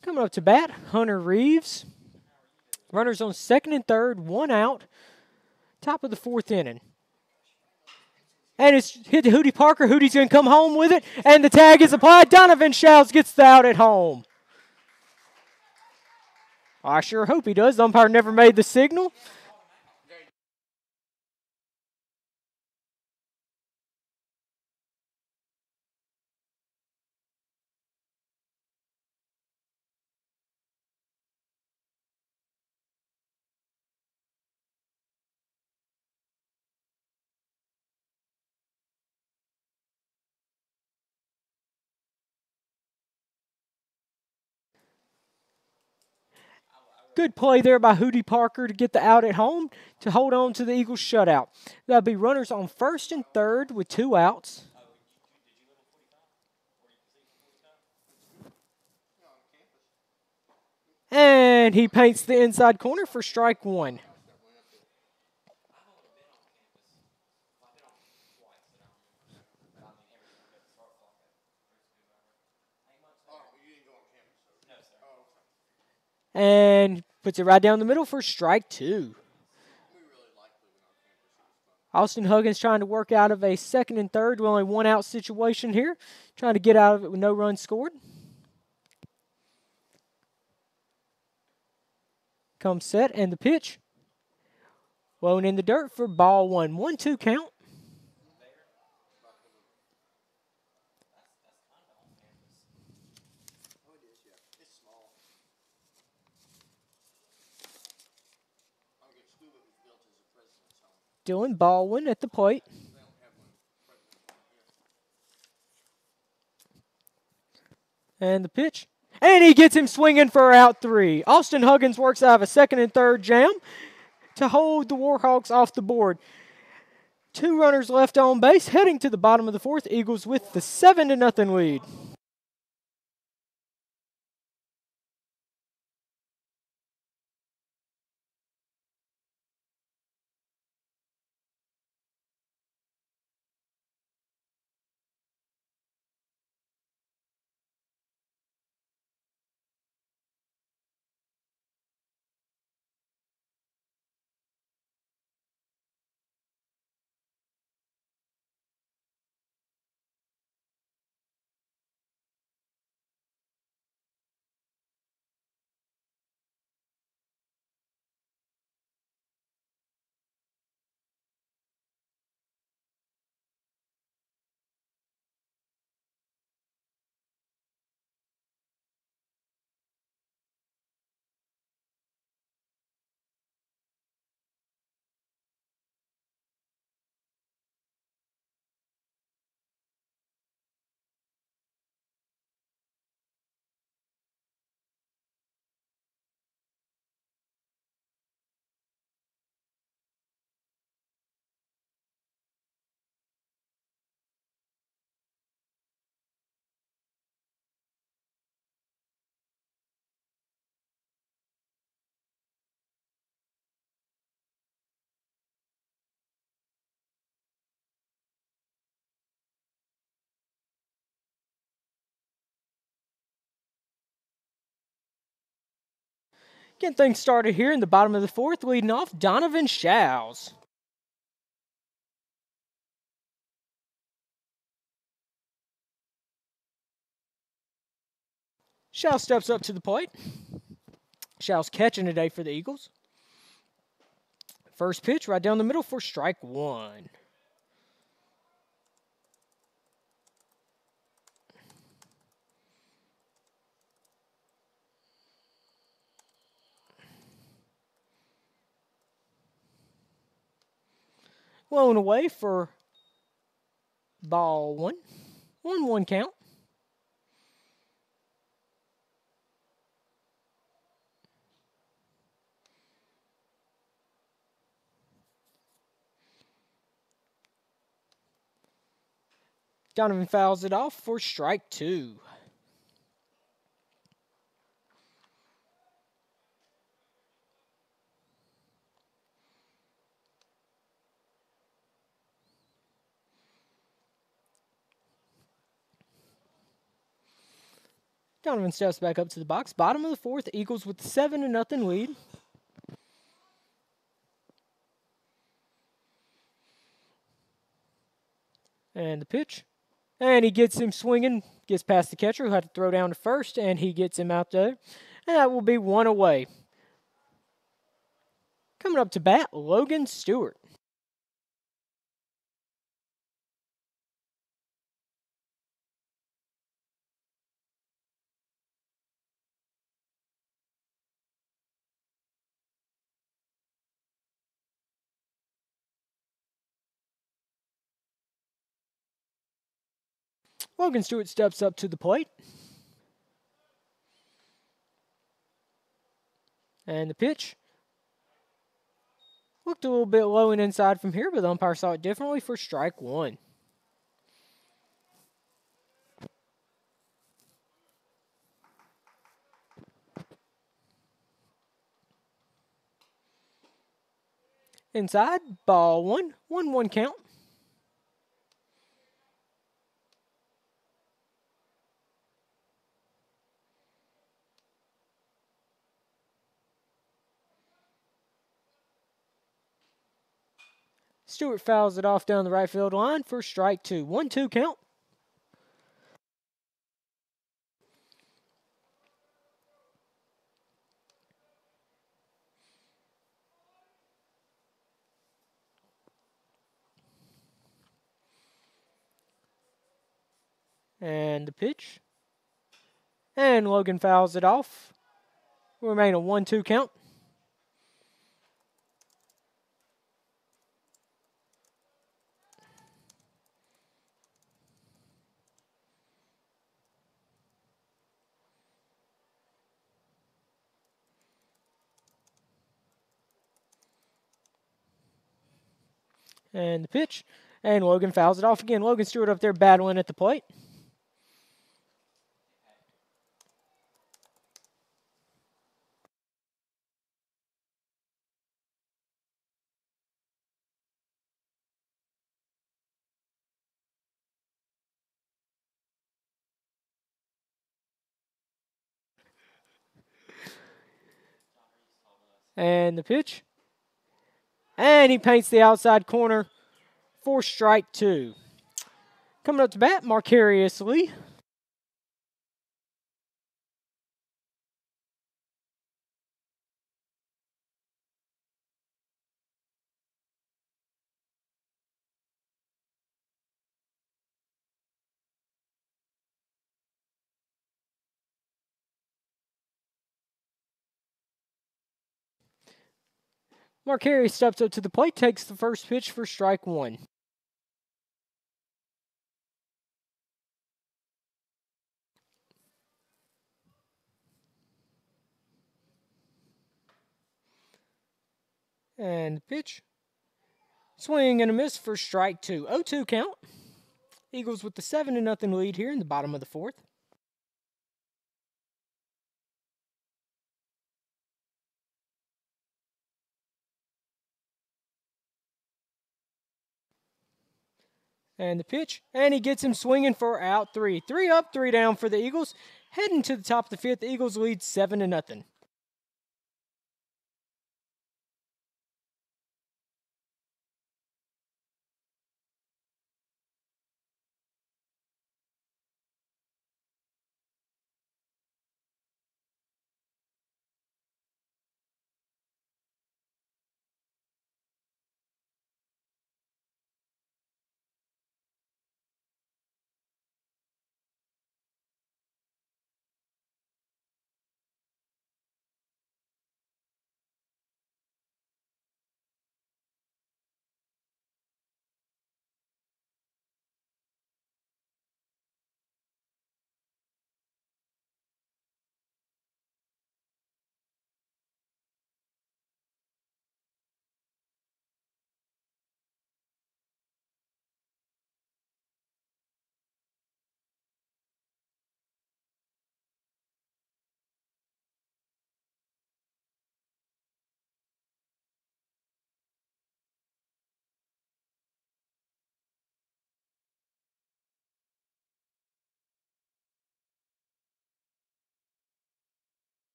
Coming up to bat, Hunter Reeves. Runners on second and third, one out. Top of the fourth inning. And it's hit to Hootie Parker. Hootie's going to come home with it, and the tag is applied. Donovan Shouts gets the out at home. I sure hope he does. The umpire never made the signal. Good play there by Hootie Parker to get the out at home to hold on to the Eagles shutout. That'll be runners on first and third with two outs. And he paints the inside corner for strike one. And puts it right down the middle for strike two. Austin Huggins trying to work out of a second and third with only one out situation here. Trying to get out of it with no runs scored. Comes set and the pitch. Low and in the dirt for ball one. 1-2 count. Dylan Baldwin at the plate. And the pitch. And he gets him swinging for out three. Austin Huggins works out of a second and third jam to hold the Warhawks off the board. 2 runners left on base, heading to the bottom of the fourth. Eagles with the 7-0 lead. Getting things started here in the bottom of the fourth, leading off Donovan Shows. Shows steps up to the plate. Shows catching today for the Eagles. First pitch right down the middle for strike one. Blown away for ball one. 1-1 count. Donovan fouls it off for strike two. Donovan steps back up to the box. Bottom of the fourth, Eagles with 7-0 lead. And the pitch. And he gets him swinging. Gets past the catcher who had to throw down to first. And he gets him out there. And that will be one away. Coming up to bat, Logan Stewart. Logan Stewart steps up to the plate. And the pitch. Looked a little bit low and inside from here, but the umpire saw it differently for strike one. Inside, ball one. 1-1 count. Stewart fouls it off down the right field line for strike two. 1-2 count. And the pitch. And Logan fouls it off. Will remain a 1-2 count. And the pitch. And Logan fouls it off again. Logan Stewart up there battling at the plate. And the pitch. And he paints the outside corner for strike two. Coming up to bat, Marcarius Lee. Marcarius steps up to the plate, takes the first pitch for strike one. And the pitch. Swing and a miss for strike two. 0-2 count. Eagles with the 7-0 lead here in the bottom of the fourth. And the pitch. And he gets him swinging for out three. 3 up, 3 down for the Eagles. Heading to the top of the fifth, the Eagles lead 7-0.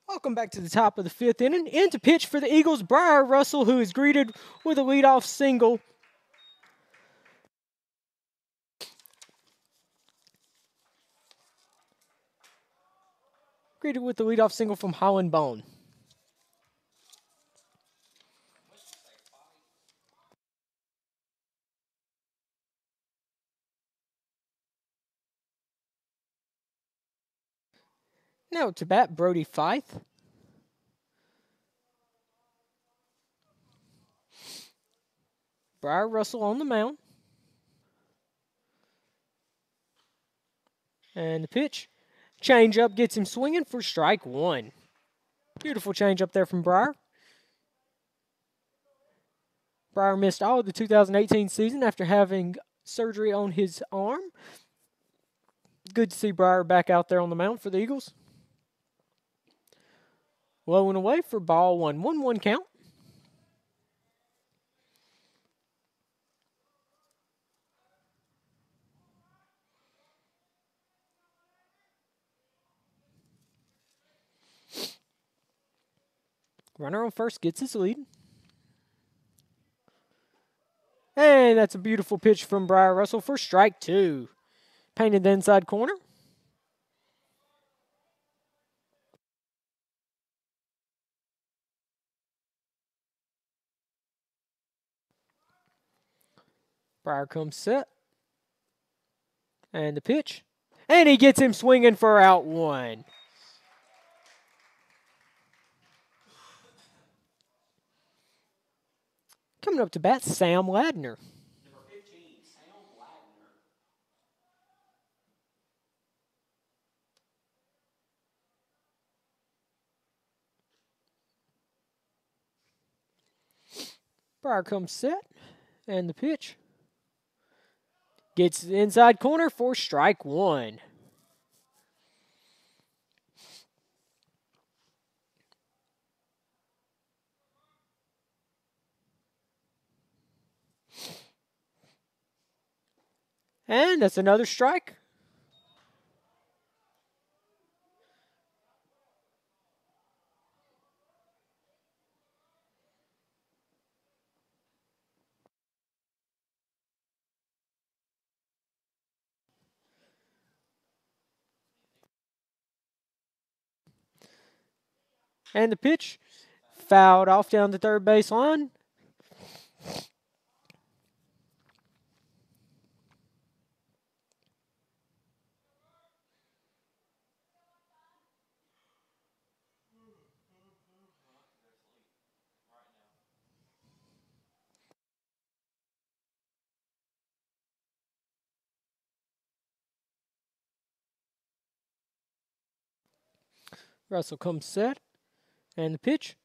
Welcome back to the top of the fifth inning. In to pitch for the Eagles, Briar Russell, who is greeted with a leadoff single. Greeted with the leadoff single from Holland Bone. Now to bat, Brody Fife. Briar Russell on the mound. And the pitch. Changeup gets him swinging for strike one. Beautiful changeup there from Briar. Briar missed all of the 2018 season after having surgery on his arm. Good to see Briar back out there on the mound for the Eagles. Low and away for ball one. 1-1 count. Runner on first gets his lead. And that's a beautiful pitch from Briar Russell for strike two. Painted the inside corner. Briar comes set. And the pitch. And he gets him swinging for out one. Coming up to bat, Sam Ladner. Number 15, Sam Ladner. Briar comes set. And the pitch. Gets the inside corner for strike one. And that's another strike. And the pitch fouled off down the third base line. Russell comes set. And the pitch.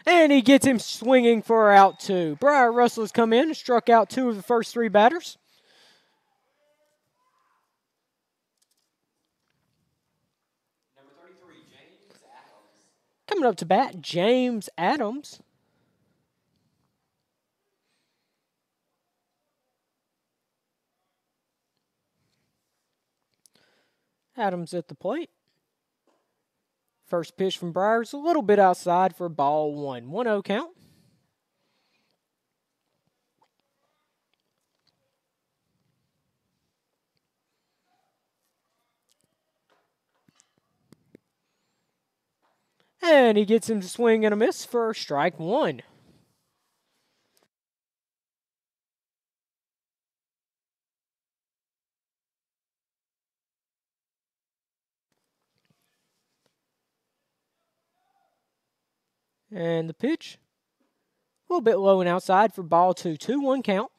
And he gets him swinging for out two. Briar Russell has come in and struck out two of the first three batters. Number 33, James Adams. Coming up to bat, James Adams. Adams at the plate. First pitch from Briar's a little bit outside for ball one. 1-0 count. And he gets him to swing and a miss for strike one. And the pitch. A little bit low and outside for ball two. 2-1 count.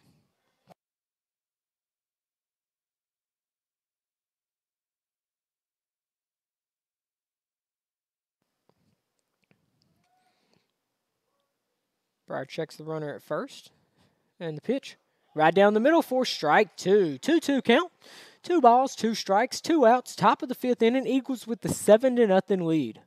Briar checks the runner at first. And the pitch. Right down the middle for strike two. 2-2 count. 2 balls, 2 strikes, 2 outs. Top of the fifth inning. Eagles with the 7-0 lead.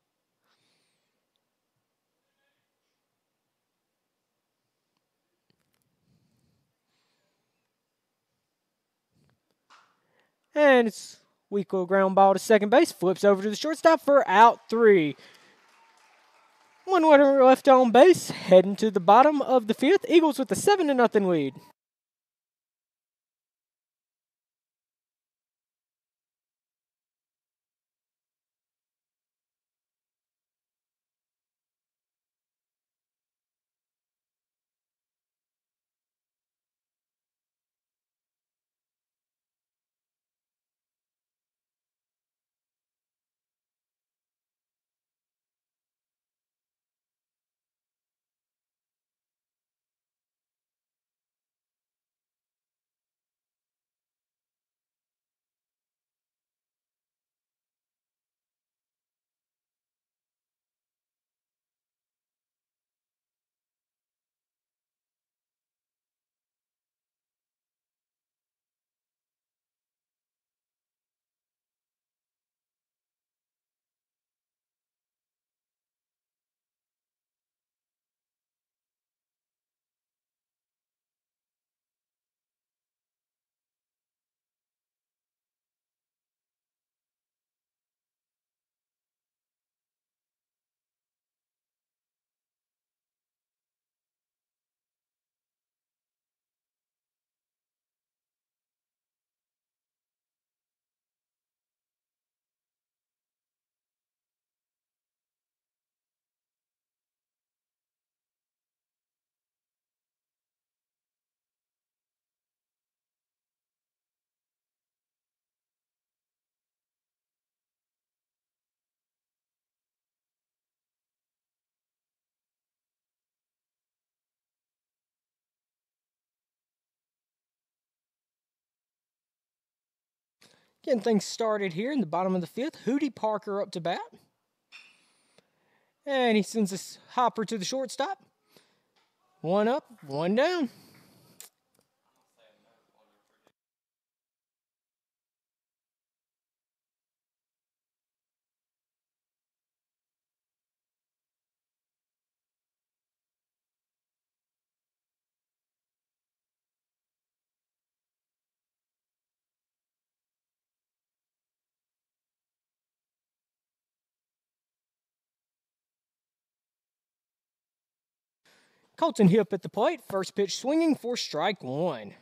And it's weak little ground ball to second base. Flips over to the shortstop for out 3. One runner left on base, heading to the bottom of the fifth. Eagles with a 7-0 lead. Getting things started here in the bottom of the fifth. Hootie Parker up to bat. And he sends this hopper to the shortstop. One up, one down. Colton Hip at the plate. First pitch swinging for strike one.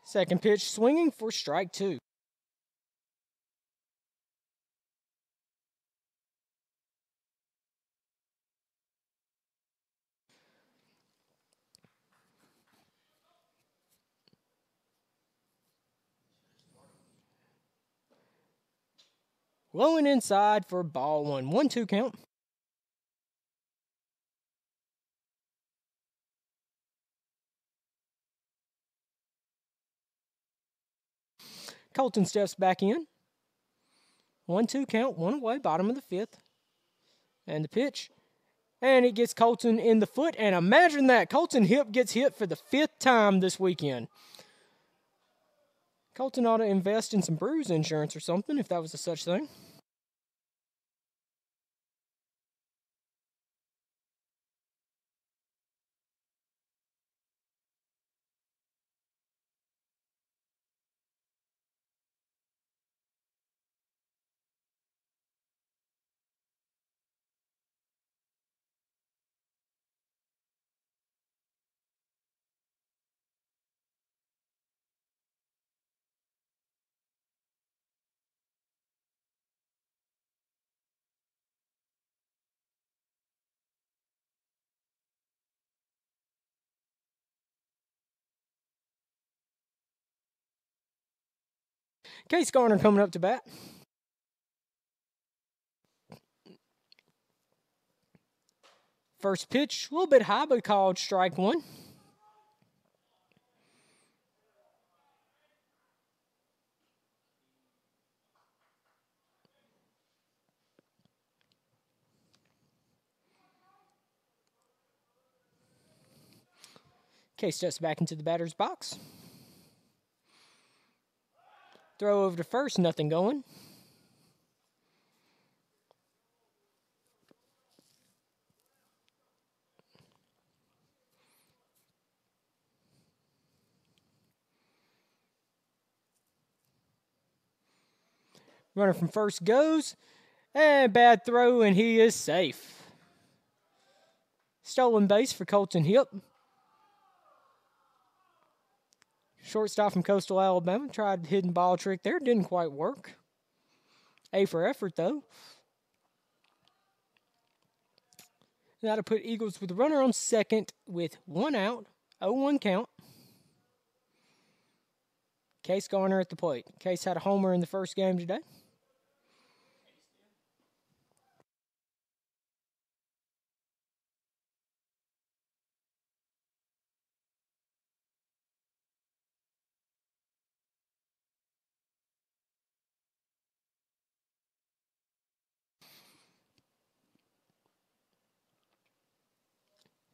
Second pitch swinging for strike two. Low and inside for ball one. 1-2 count. Colton steps back in. 1-2 count, one away, bottom of the fifth. And the pitch. And it gets Colton in the foot. And imagine that. Colton Hip gets hit for the fifth time this weekend. Colton ought to invest in some bruise insurance or something, if that was a such thing. Case Garner coming up to bat. First pitch, a little bit high, but called strike one. Case steps back into the batter's box. Throw over to first, nothing going. Runner from first goes. And bad throw, and he is safe. Stolen base for Colton Hip. Shortstop from Coastal Alabama tried hidden ball trick there. Didn't quite work. A for effort, though. Now to put Eagles with the runner on second with 1 out. 0-1 count. Case Garner at the plate. Case had a homer in the first game today.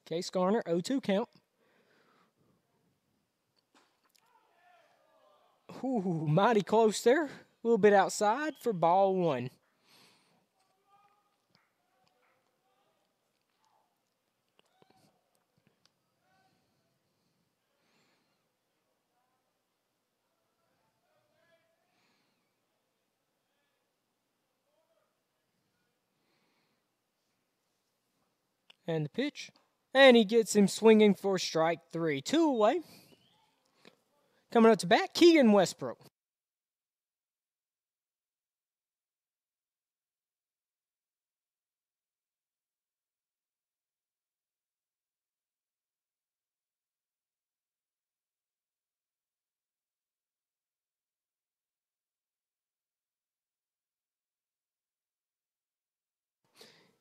Case Garner, 0-2 count. Ooh, mighty close there. A little bit outside for ball 1. And the pitch. And he gets him swinging for strike 3. 2 away. Coming up to bat, Keegan Westbrook.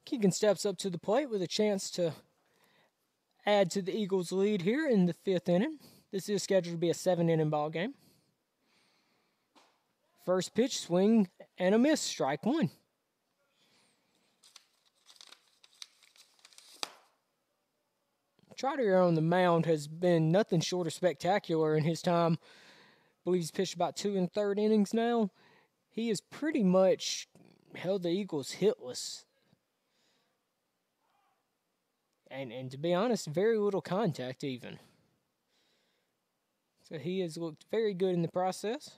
Keegan steps up to the plate with a chance to add to the Eagles' lead here in the 5th inning. This is scheduled to be a 7-inning ball game. First pitch, swing and a miss, strike 1. Trotter on the mound has been nothing short of spectacular in his time. I believe he's pitched about 2 1/3 innings now. He has pretty much held the Eagles hitless. And to be honest, very little contact even. So he has looked very good in the process.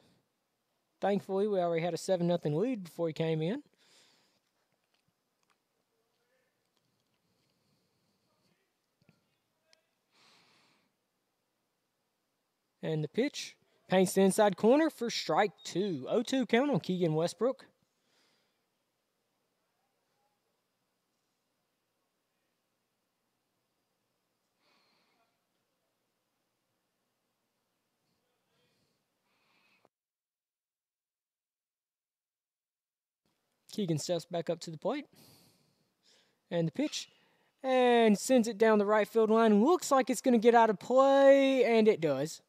Thankfully, we already had a 7-0 lead before he came in. And the pitch paints the inside corner for strike 2. 0-2 count on Keegan Westbrook. Keegan steps back up to the plate. And the pitch. And sends it down the right field line. Looks like it's going to get out of play, and it does.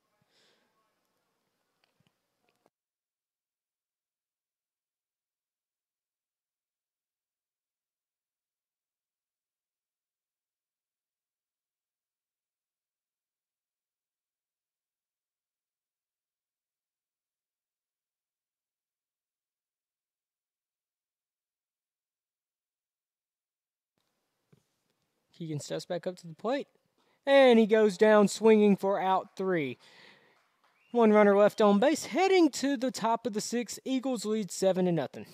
Keegan steps back up to the plate. And he goes down swinging for out 3. 1 runner left on base. Heading to the top of the 6th. Eagles lead 7-0.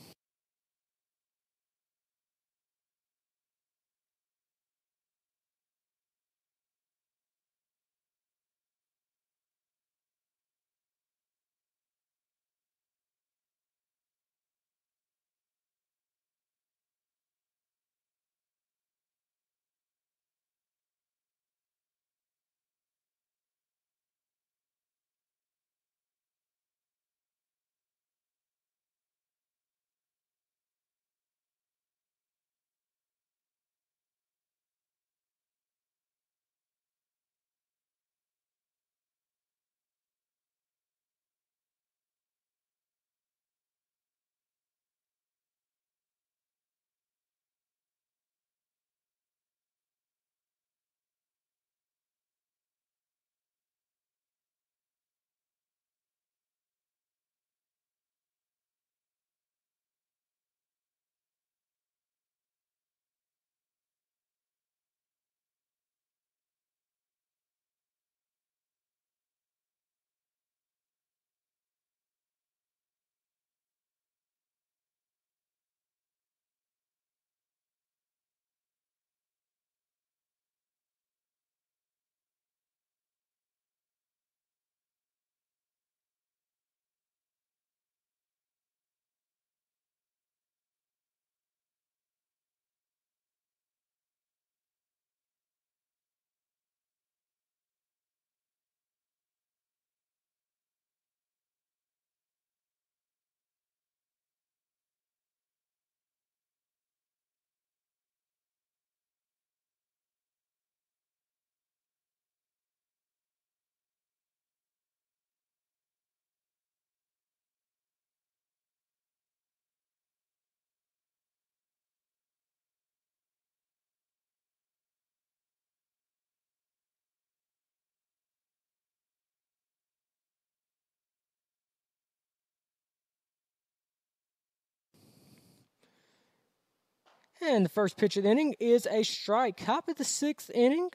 And the first pitch of the inning is a strike. Top of the 6th inning,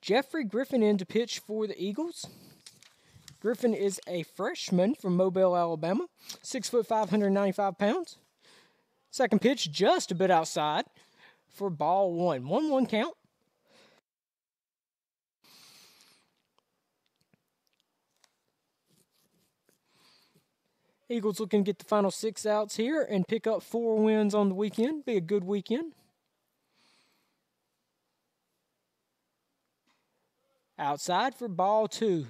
Jeffrey Griffin in to pitch for the Eagles. Griffin is a freshman from Mobile, Alabama, 6 foot 595 pounds. Second pitch just a bit outside for ball 1. 1-1 count. Eagles looking to get the final 6 outs here and pick up 4 wins on the weekend. Be a good weekend. Outside for ball 2.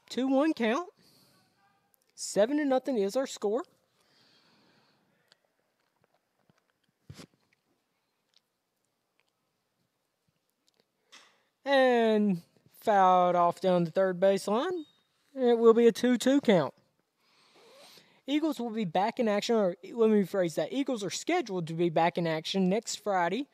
2-1 count. 7-0 is our score. And fouled off down the third baseline. It will be a 2-2 count. Eagles will be back in action, or let me rephrase that. Eagles are scheduled to be back in action next Friday,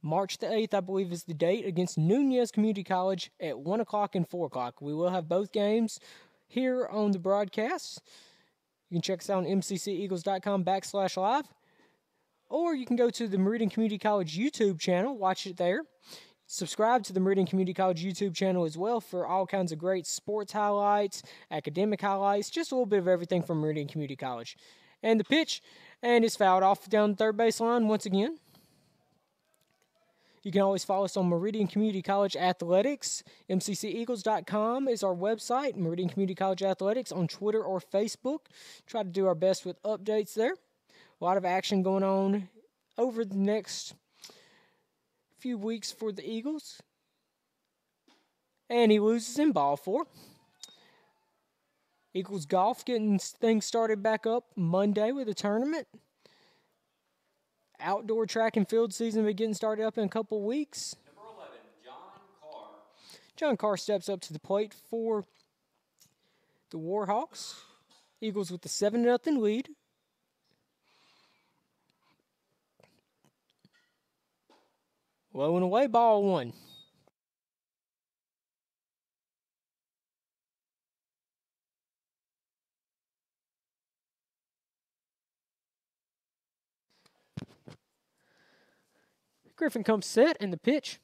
March the 8th, I believe is the date, against Nunez Community College at 1 o'clock and 4 o'clock. We will have both games here on the broadcast. You can check us out on mcceagles.com/live, or you can go to the Meridian Community College YouTube channel, watch it there. Subscribe to the Meridian Community College YouTube channel as well for all kinds of great sports highlights, academic highlights, just a little bit of everything from Meridian Community College. And the pitch, and it's fouled off down the third baseline once again. You can always follow us on Meridian Community College Athletics. MCCeagles.com is our website. Meridian Community College Athletics on Twitter or Facebook. Try to do our best with updates there. A lot of action going on over the next few weeks for the Eagles. And he loses in ball 4. Eagles golf getting things started back up Monday with a tournament. Outdoor track and field season will be getting started up in a couple weeks. Number 11, John Carr. John Carr steps up to the plate for the Warhawks. Eagles with the 7-0 lead. Low and away, ball 1. Griffin comes set, and the pitch.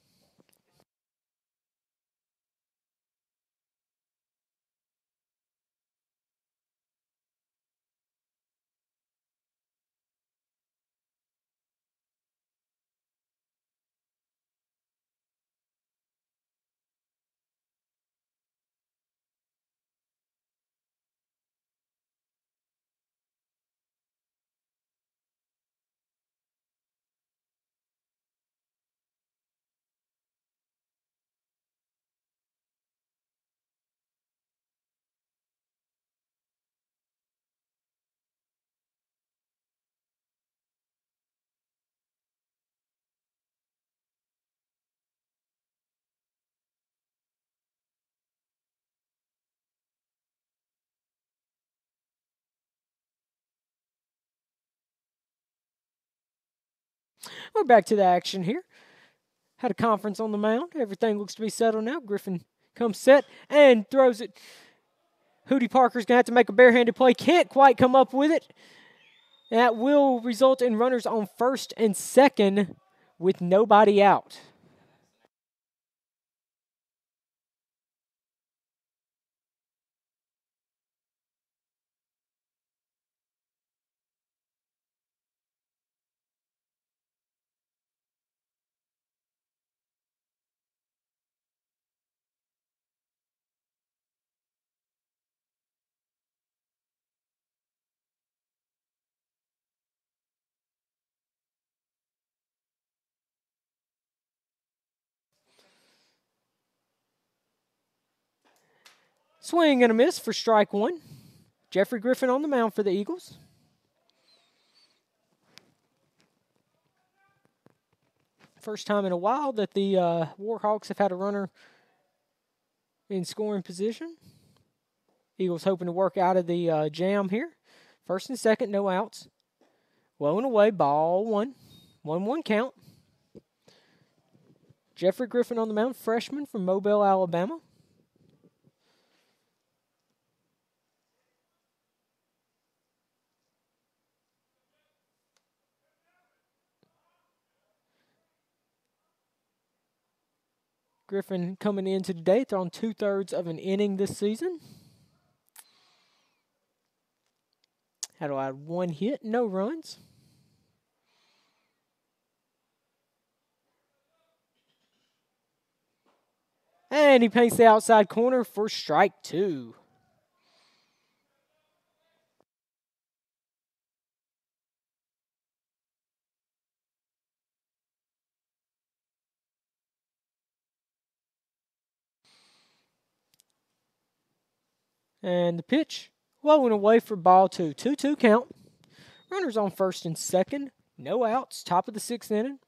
We're back to the action here. Had a conference on the mound. Everything looks to be settled now. Griffin comes set and throws it. Hootie Parker's going to have to make a barehanded play. Can't quite come up with it. That will result in runners on first and second with nobody out. Swing and a miss for strike 1. Jeffrey Griffin on the mound for the Eagles. First time in a while that the Warhawks have had a runner in scoring position. Eagles hoping to work out of the jam here. First and second, no outs. Low and away, ball 1. 1-1 count. Jeffrey Griffin on the mound, freshman from Mobile, Alabama. Griffin coming into today, throwing 2/3 of an inning this season. Had allowed 1 hit, no runs. And he paints the outside corner for strike 2. And the pitch, low and away for ball 2. 2-2 count. Runners on first and second. No outs. Top of the 6th inning.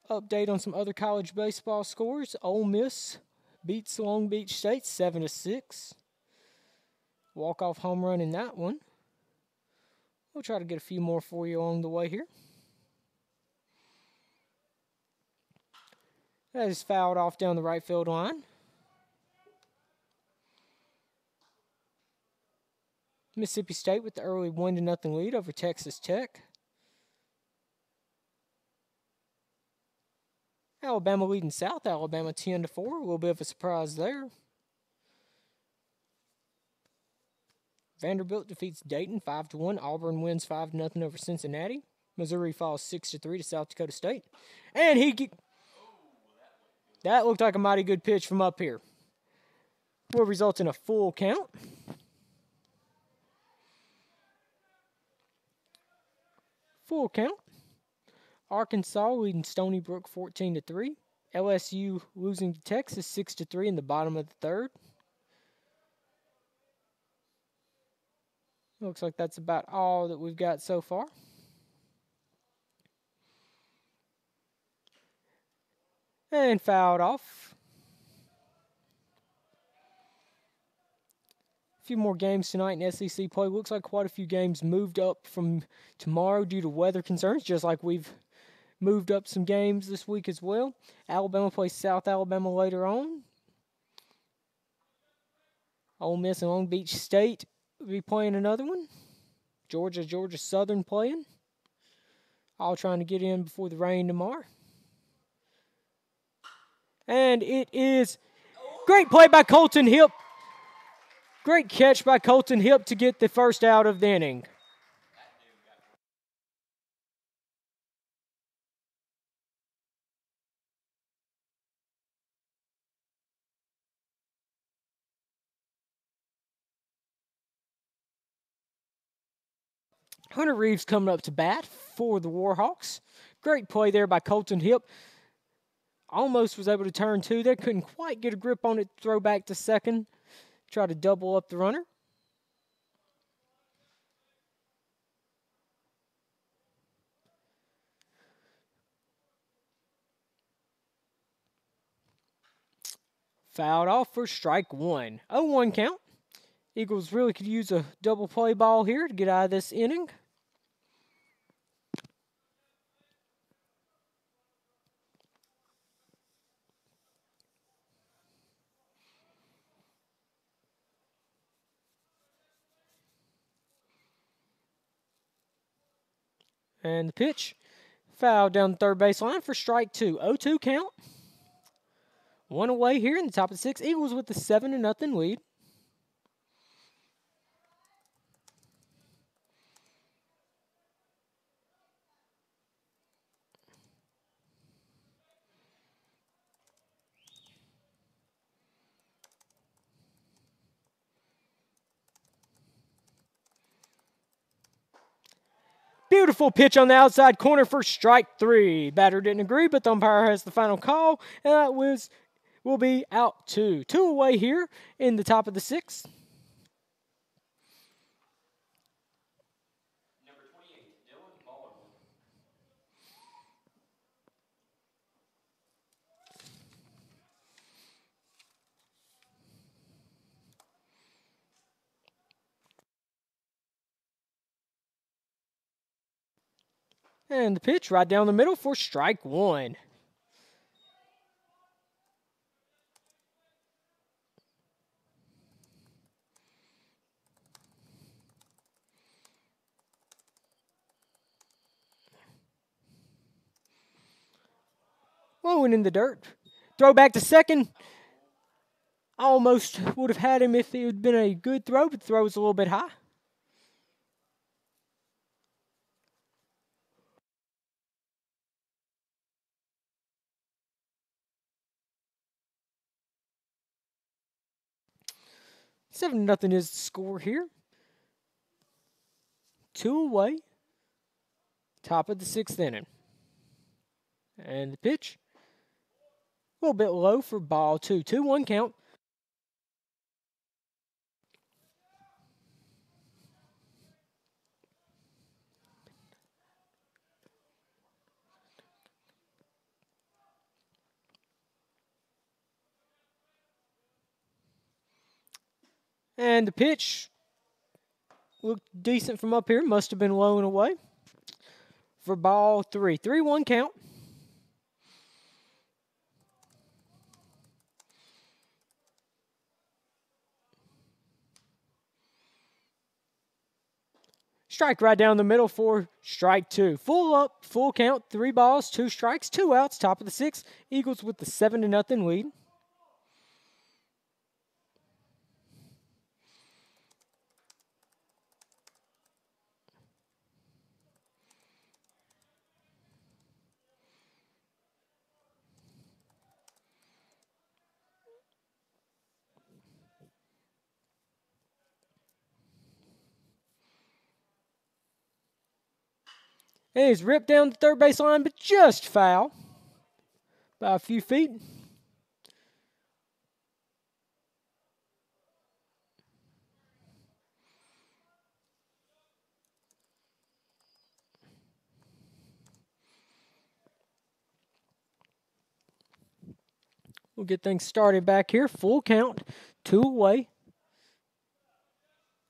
Update on some other college baseball scores. Ole Miss beats Long Beach State 7-6. Walk-off home run in that one. We'll try to get a few more for you along the way here. That is fouled off down the right field line. Mississippi State with the early 1-0 lead over Texas Tech. Alabama leading South Alabama 10-4. A little bit of a surprise there. Vanderbilt defeats Dayton 5-1. Auburn wins 5-0 over Cincinnati. Missouri falls 6-3 to South Dakota State. And that looked like a mighty good pitch from up here. Will result in a full count. Full count. Arkansas leading Stony Brook 14-3. LSU losing to Texas 6-3 in the bottom of the 3rd. Looks like that's about all that we've got so far. And fouled off. A few more games tonight in SEC play. Looks like quite a few games moved up from tomorrow due to weather concerns, just like we've moved up some games this week as well. Alabama plays South Alabama later on. Ole Miss and Long Beach State will be playing another one. Georgia Southern playing. All trying to get in before the rain tomorrow. And it is great play by Colton Hipp. Great catch by Colton Hipp to get the first out of the inning. Hunter Reeves coming up to bat for the Warhawks. Great play there by Colton Hipp. Almost was able to turn 2 there. Couldn't quite get a grip on it. Throw back to second. Try to double up the runner. Fouled off for strike 1. 0-1 count. Eagles really could use a double play ball here to get out of this inning. And the pitch, foul down the third baseline for strike 2. 0-2 count. 1 away here in the top of the 6th. Eagles with the 7-0 lead. Beautiful pitch on the outside corner for strike 3. Batter didn't agree, but the umpire has the final call, and that will be out 2. 2 away here in the top of the 6th. Number 28, Dylan Baldwin. And the pitch right down the middle for strike 1. Blowing in the dirt. Throw back to second. Almost would have had him if it had been a good throw, but the throw was a little bit high. Seven nothing is the score here. 2 away. Top of the 6th inning. And the pitch. A little bit low for ball 2. 2-1 count. And the pitch looked decent from up here. Must have been low and away. For ball 3. 3-1 count. Strike right down the middle for strike 2. Full up, full count, 3 balls, 2 strikes, 2 outs, top of the 6th. Eagles with the 7-0 lead. And he's ripped down the third base line, but just foul by a few feet. We'll get things started back here. Full count, 2 away.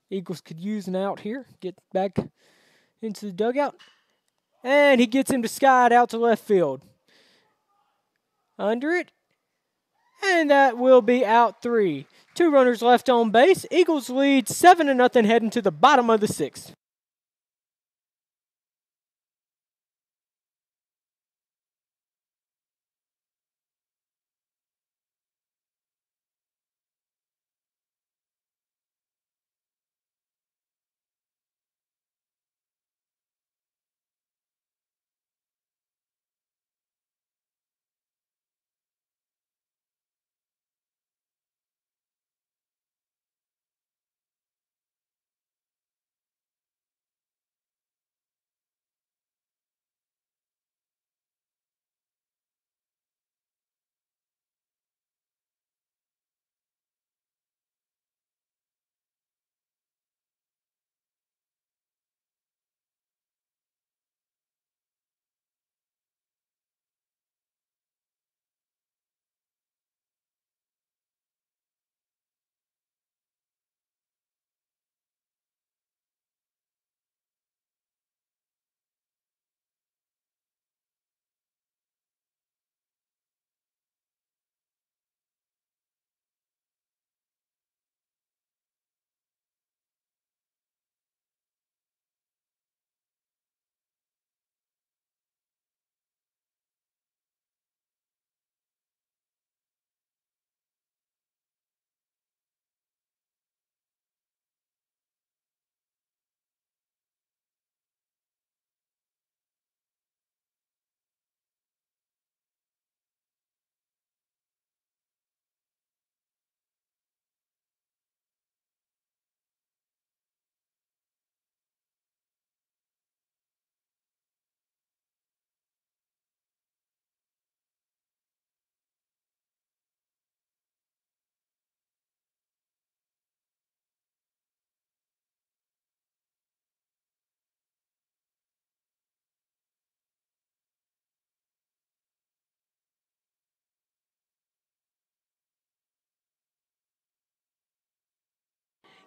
Eagles could use an out here. Get back into the dugout. And he gets him to skide out to left field. Under it. And that will be out 3. 2 runners left on base. Eagles lead 7-0 heading to the bottom of the 6th.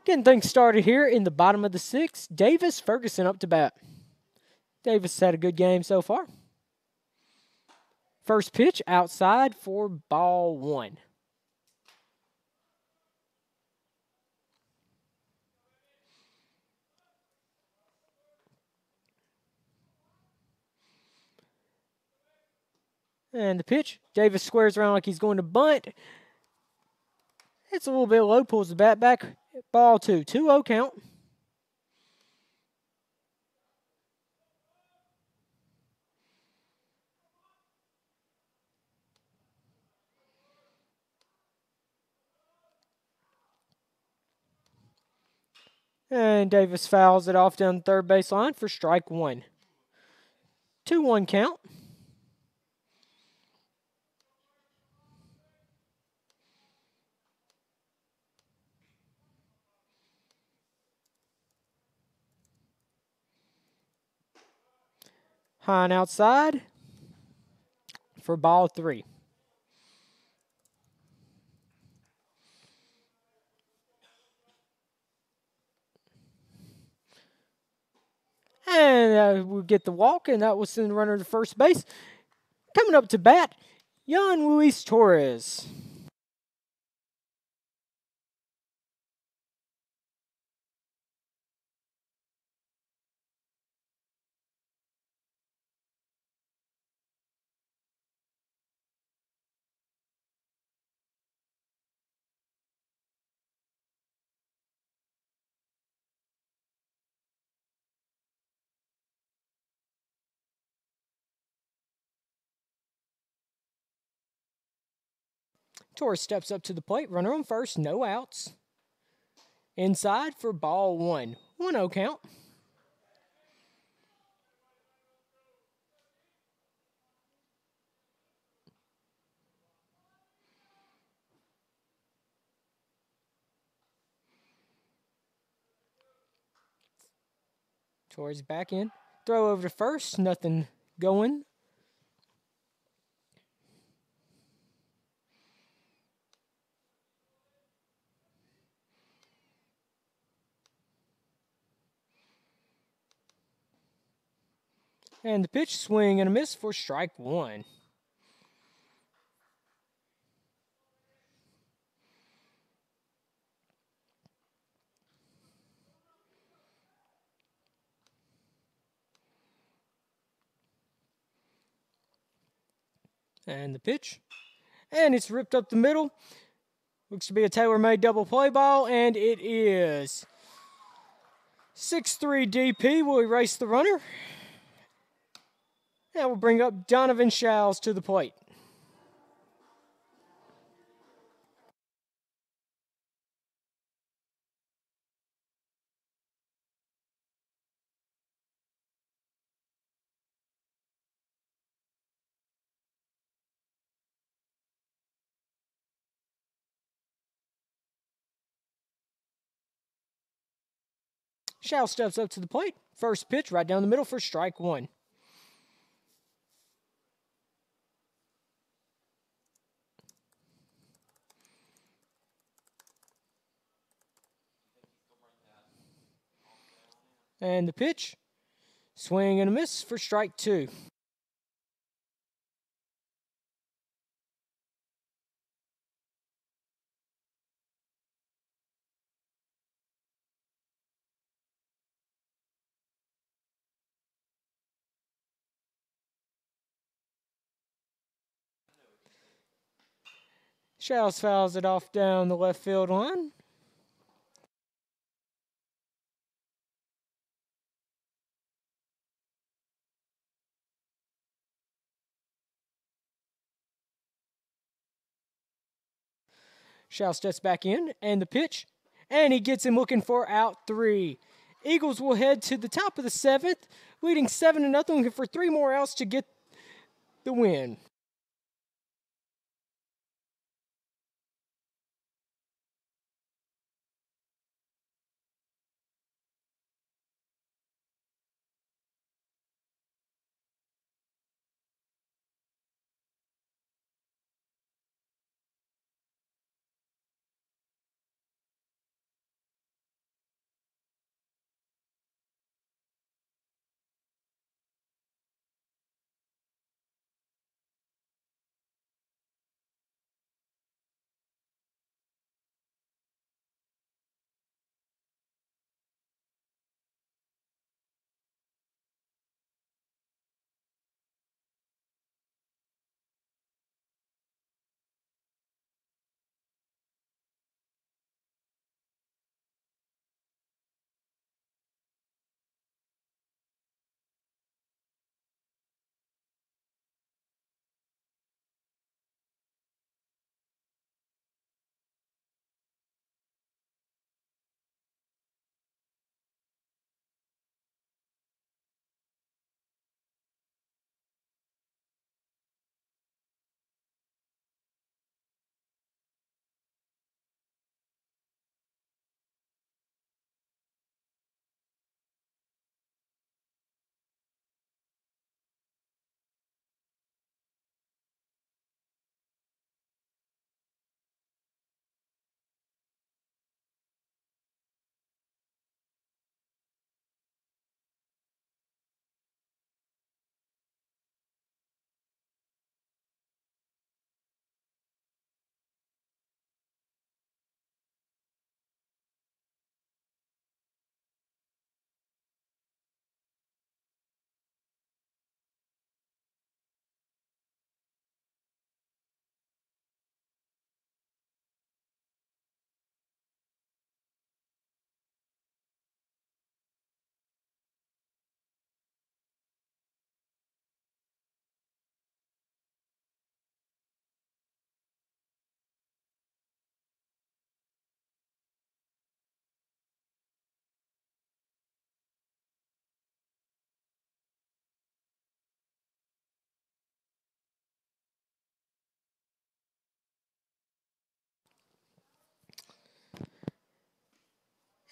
Getting things started here in the bottom of the 6th. Davis Ferguson up to bat. Davis had a good game so far. First pitch outside for ball 1. And the pitch. Davis squares around like he's going to bunt. It's a little bit low, pulls the bat back. Ball 2. 2-0 count. And Davis fouls it off down the third baseline for strike 1. 2-1 count. High and outside for ball 3. And we'll get the walk, and that will send the runner to first base. Coming up to bat, Luis Torres. Torres steps up to the plate, runner on first, no outs. Inside for ball 1. 1-0 count. Torres back in. Throw over to first, nothing going. And the pitch, swing and a miss for strike 1. And the pitch. And it's ripped up the middle. Looks to be a tailor-made double play ball, and it is. 6-3 DP will erase the runner. That will bring up Donovan Showles to the plate. Showles steps up to the plate. First pitch right down the middle for strike 1. And the pitch. Swing and a miss for strike 2. Showles fouls it off down the left field line. Showles steps back in, and the pitch. And he gets him looking for out 3. Eagles will head to the top of the 7th, leading 7-0, looking for 3 more outs to get the win.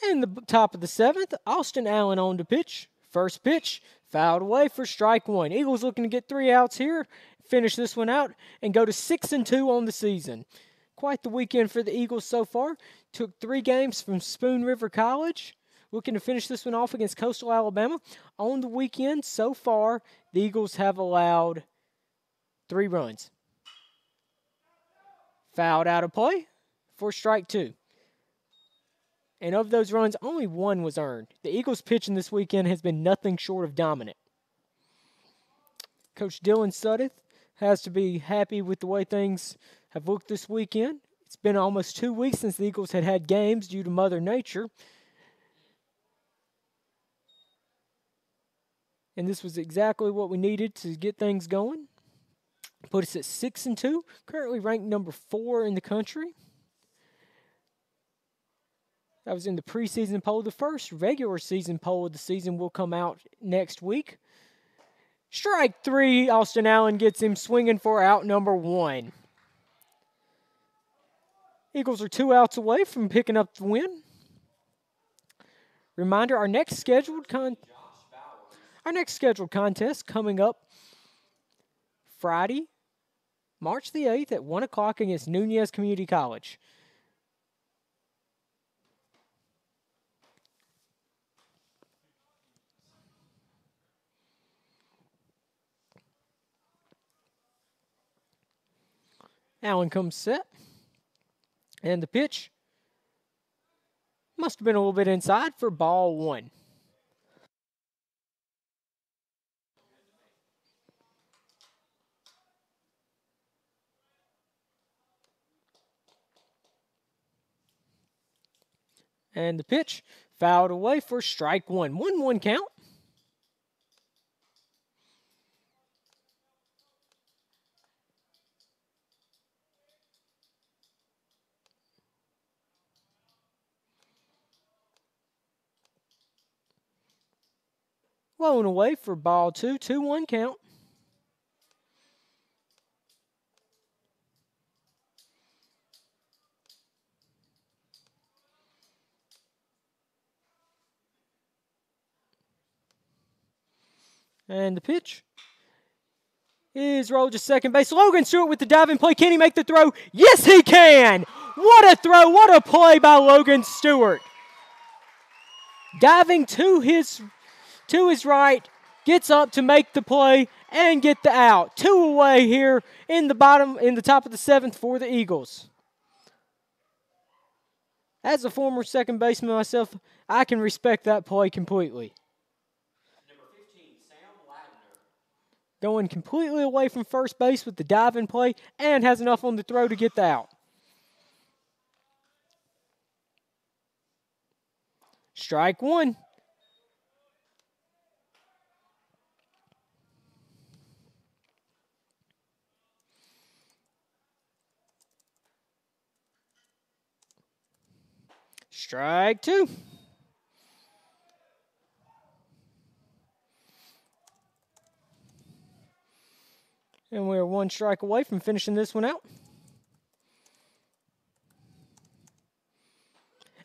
In the top of the 7th, Austin Allen on the pitch. First pitch, fouled away for strike one. Eagles looking to get 3 outs here, finish this one out, and go to 6-2 on the season. Quite the weekend for the Eagles so far. Took 3 games from Spoon River College. Looking to finish this one off against Coastal Alabama. On the weekend so far, the Eagles have allowed 3 runs. Fouled out of play for strike 2. And of those runs, only 1 was earned. The Eagles' pitching this weekend has been nothing short of dominant. Coach Dylan Suddeth has to be happy with the way things have looked this weekend. It's been almost 2 weeks since the Eagles had games due to Mother Nature. And this was exactly what we needed to get things going. Put us at 6-2, currently ranked number 4 in the country. That was in the preseason poll. The first regular season poll of the season will come out next week. Strike 3, Austin Allen gets him swinging for out number 1. Eagles are 2 outs away from picking up the win. Reminder, our next scheduled contest coming up Friday, March the 8th at 1 o'clock against Nunez Community College. Allen comes set. And the pitch must have been a little bit inside for ball 1. And the pitch fouled away for strike 1. 1-1 count. Blown away for ball 2. 2-1 count. And the pitch is rolled to second base. Logan Stewart with the diving play. Can he make the throw? Yes, he can! What a throw! What a play by Logan Stewart. Diving to his right, gets up to make the play and get the out. 2 away here in the top of the 7th for the Eagles. As a former second baseman myself, I can respect that play completely. Going completely away from first base with the diving play and has enough on the throw to get the out. Strike 1. Strike 2. And we're 1 strike away from finishing this one out.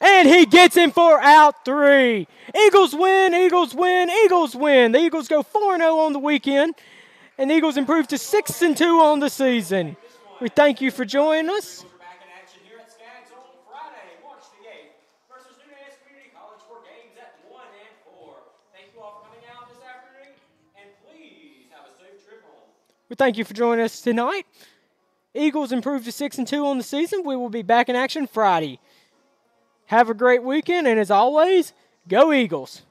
And he gets him for out 3. Eagles win, Eagles win, Eagles win. The Eagles go 4-0 on the weekend. And the Eagles improve to 6-2 on the season. We thank you for joining us. We thank you for joining us tonight. Eagles improved to 6-2 on the season. We will be back in action Friday. Have a great weekend, and as always, go Eagles.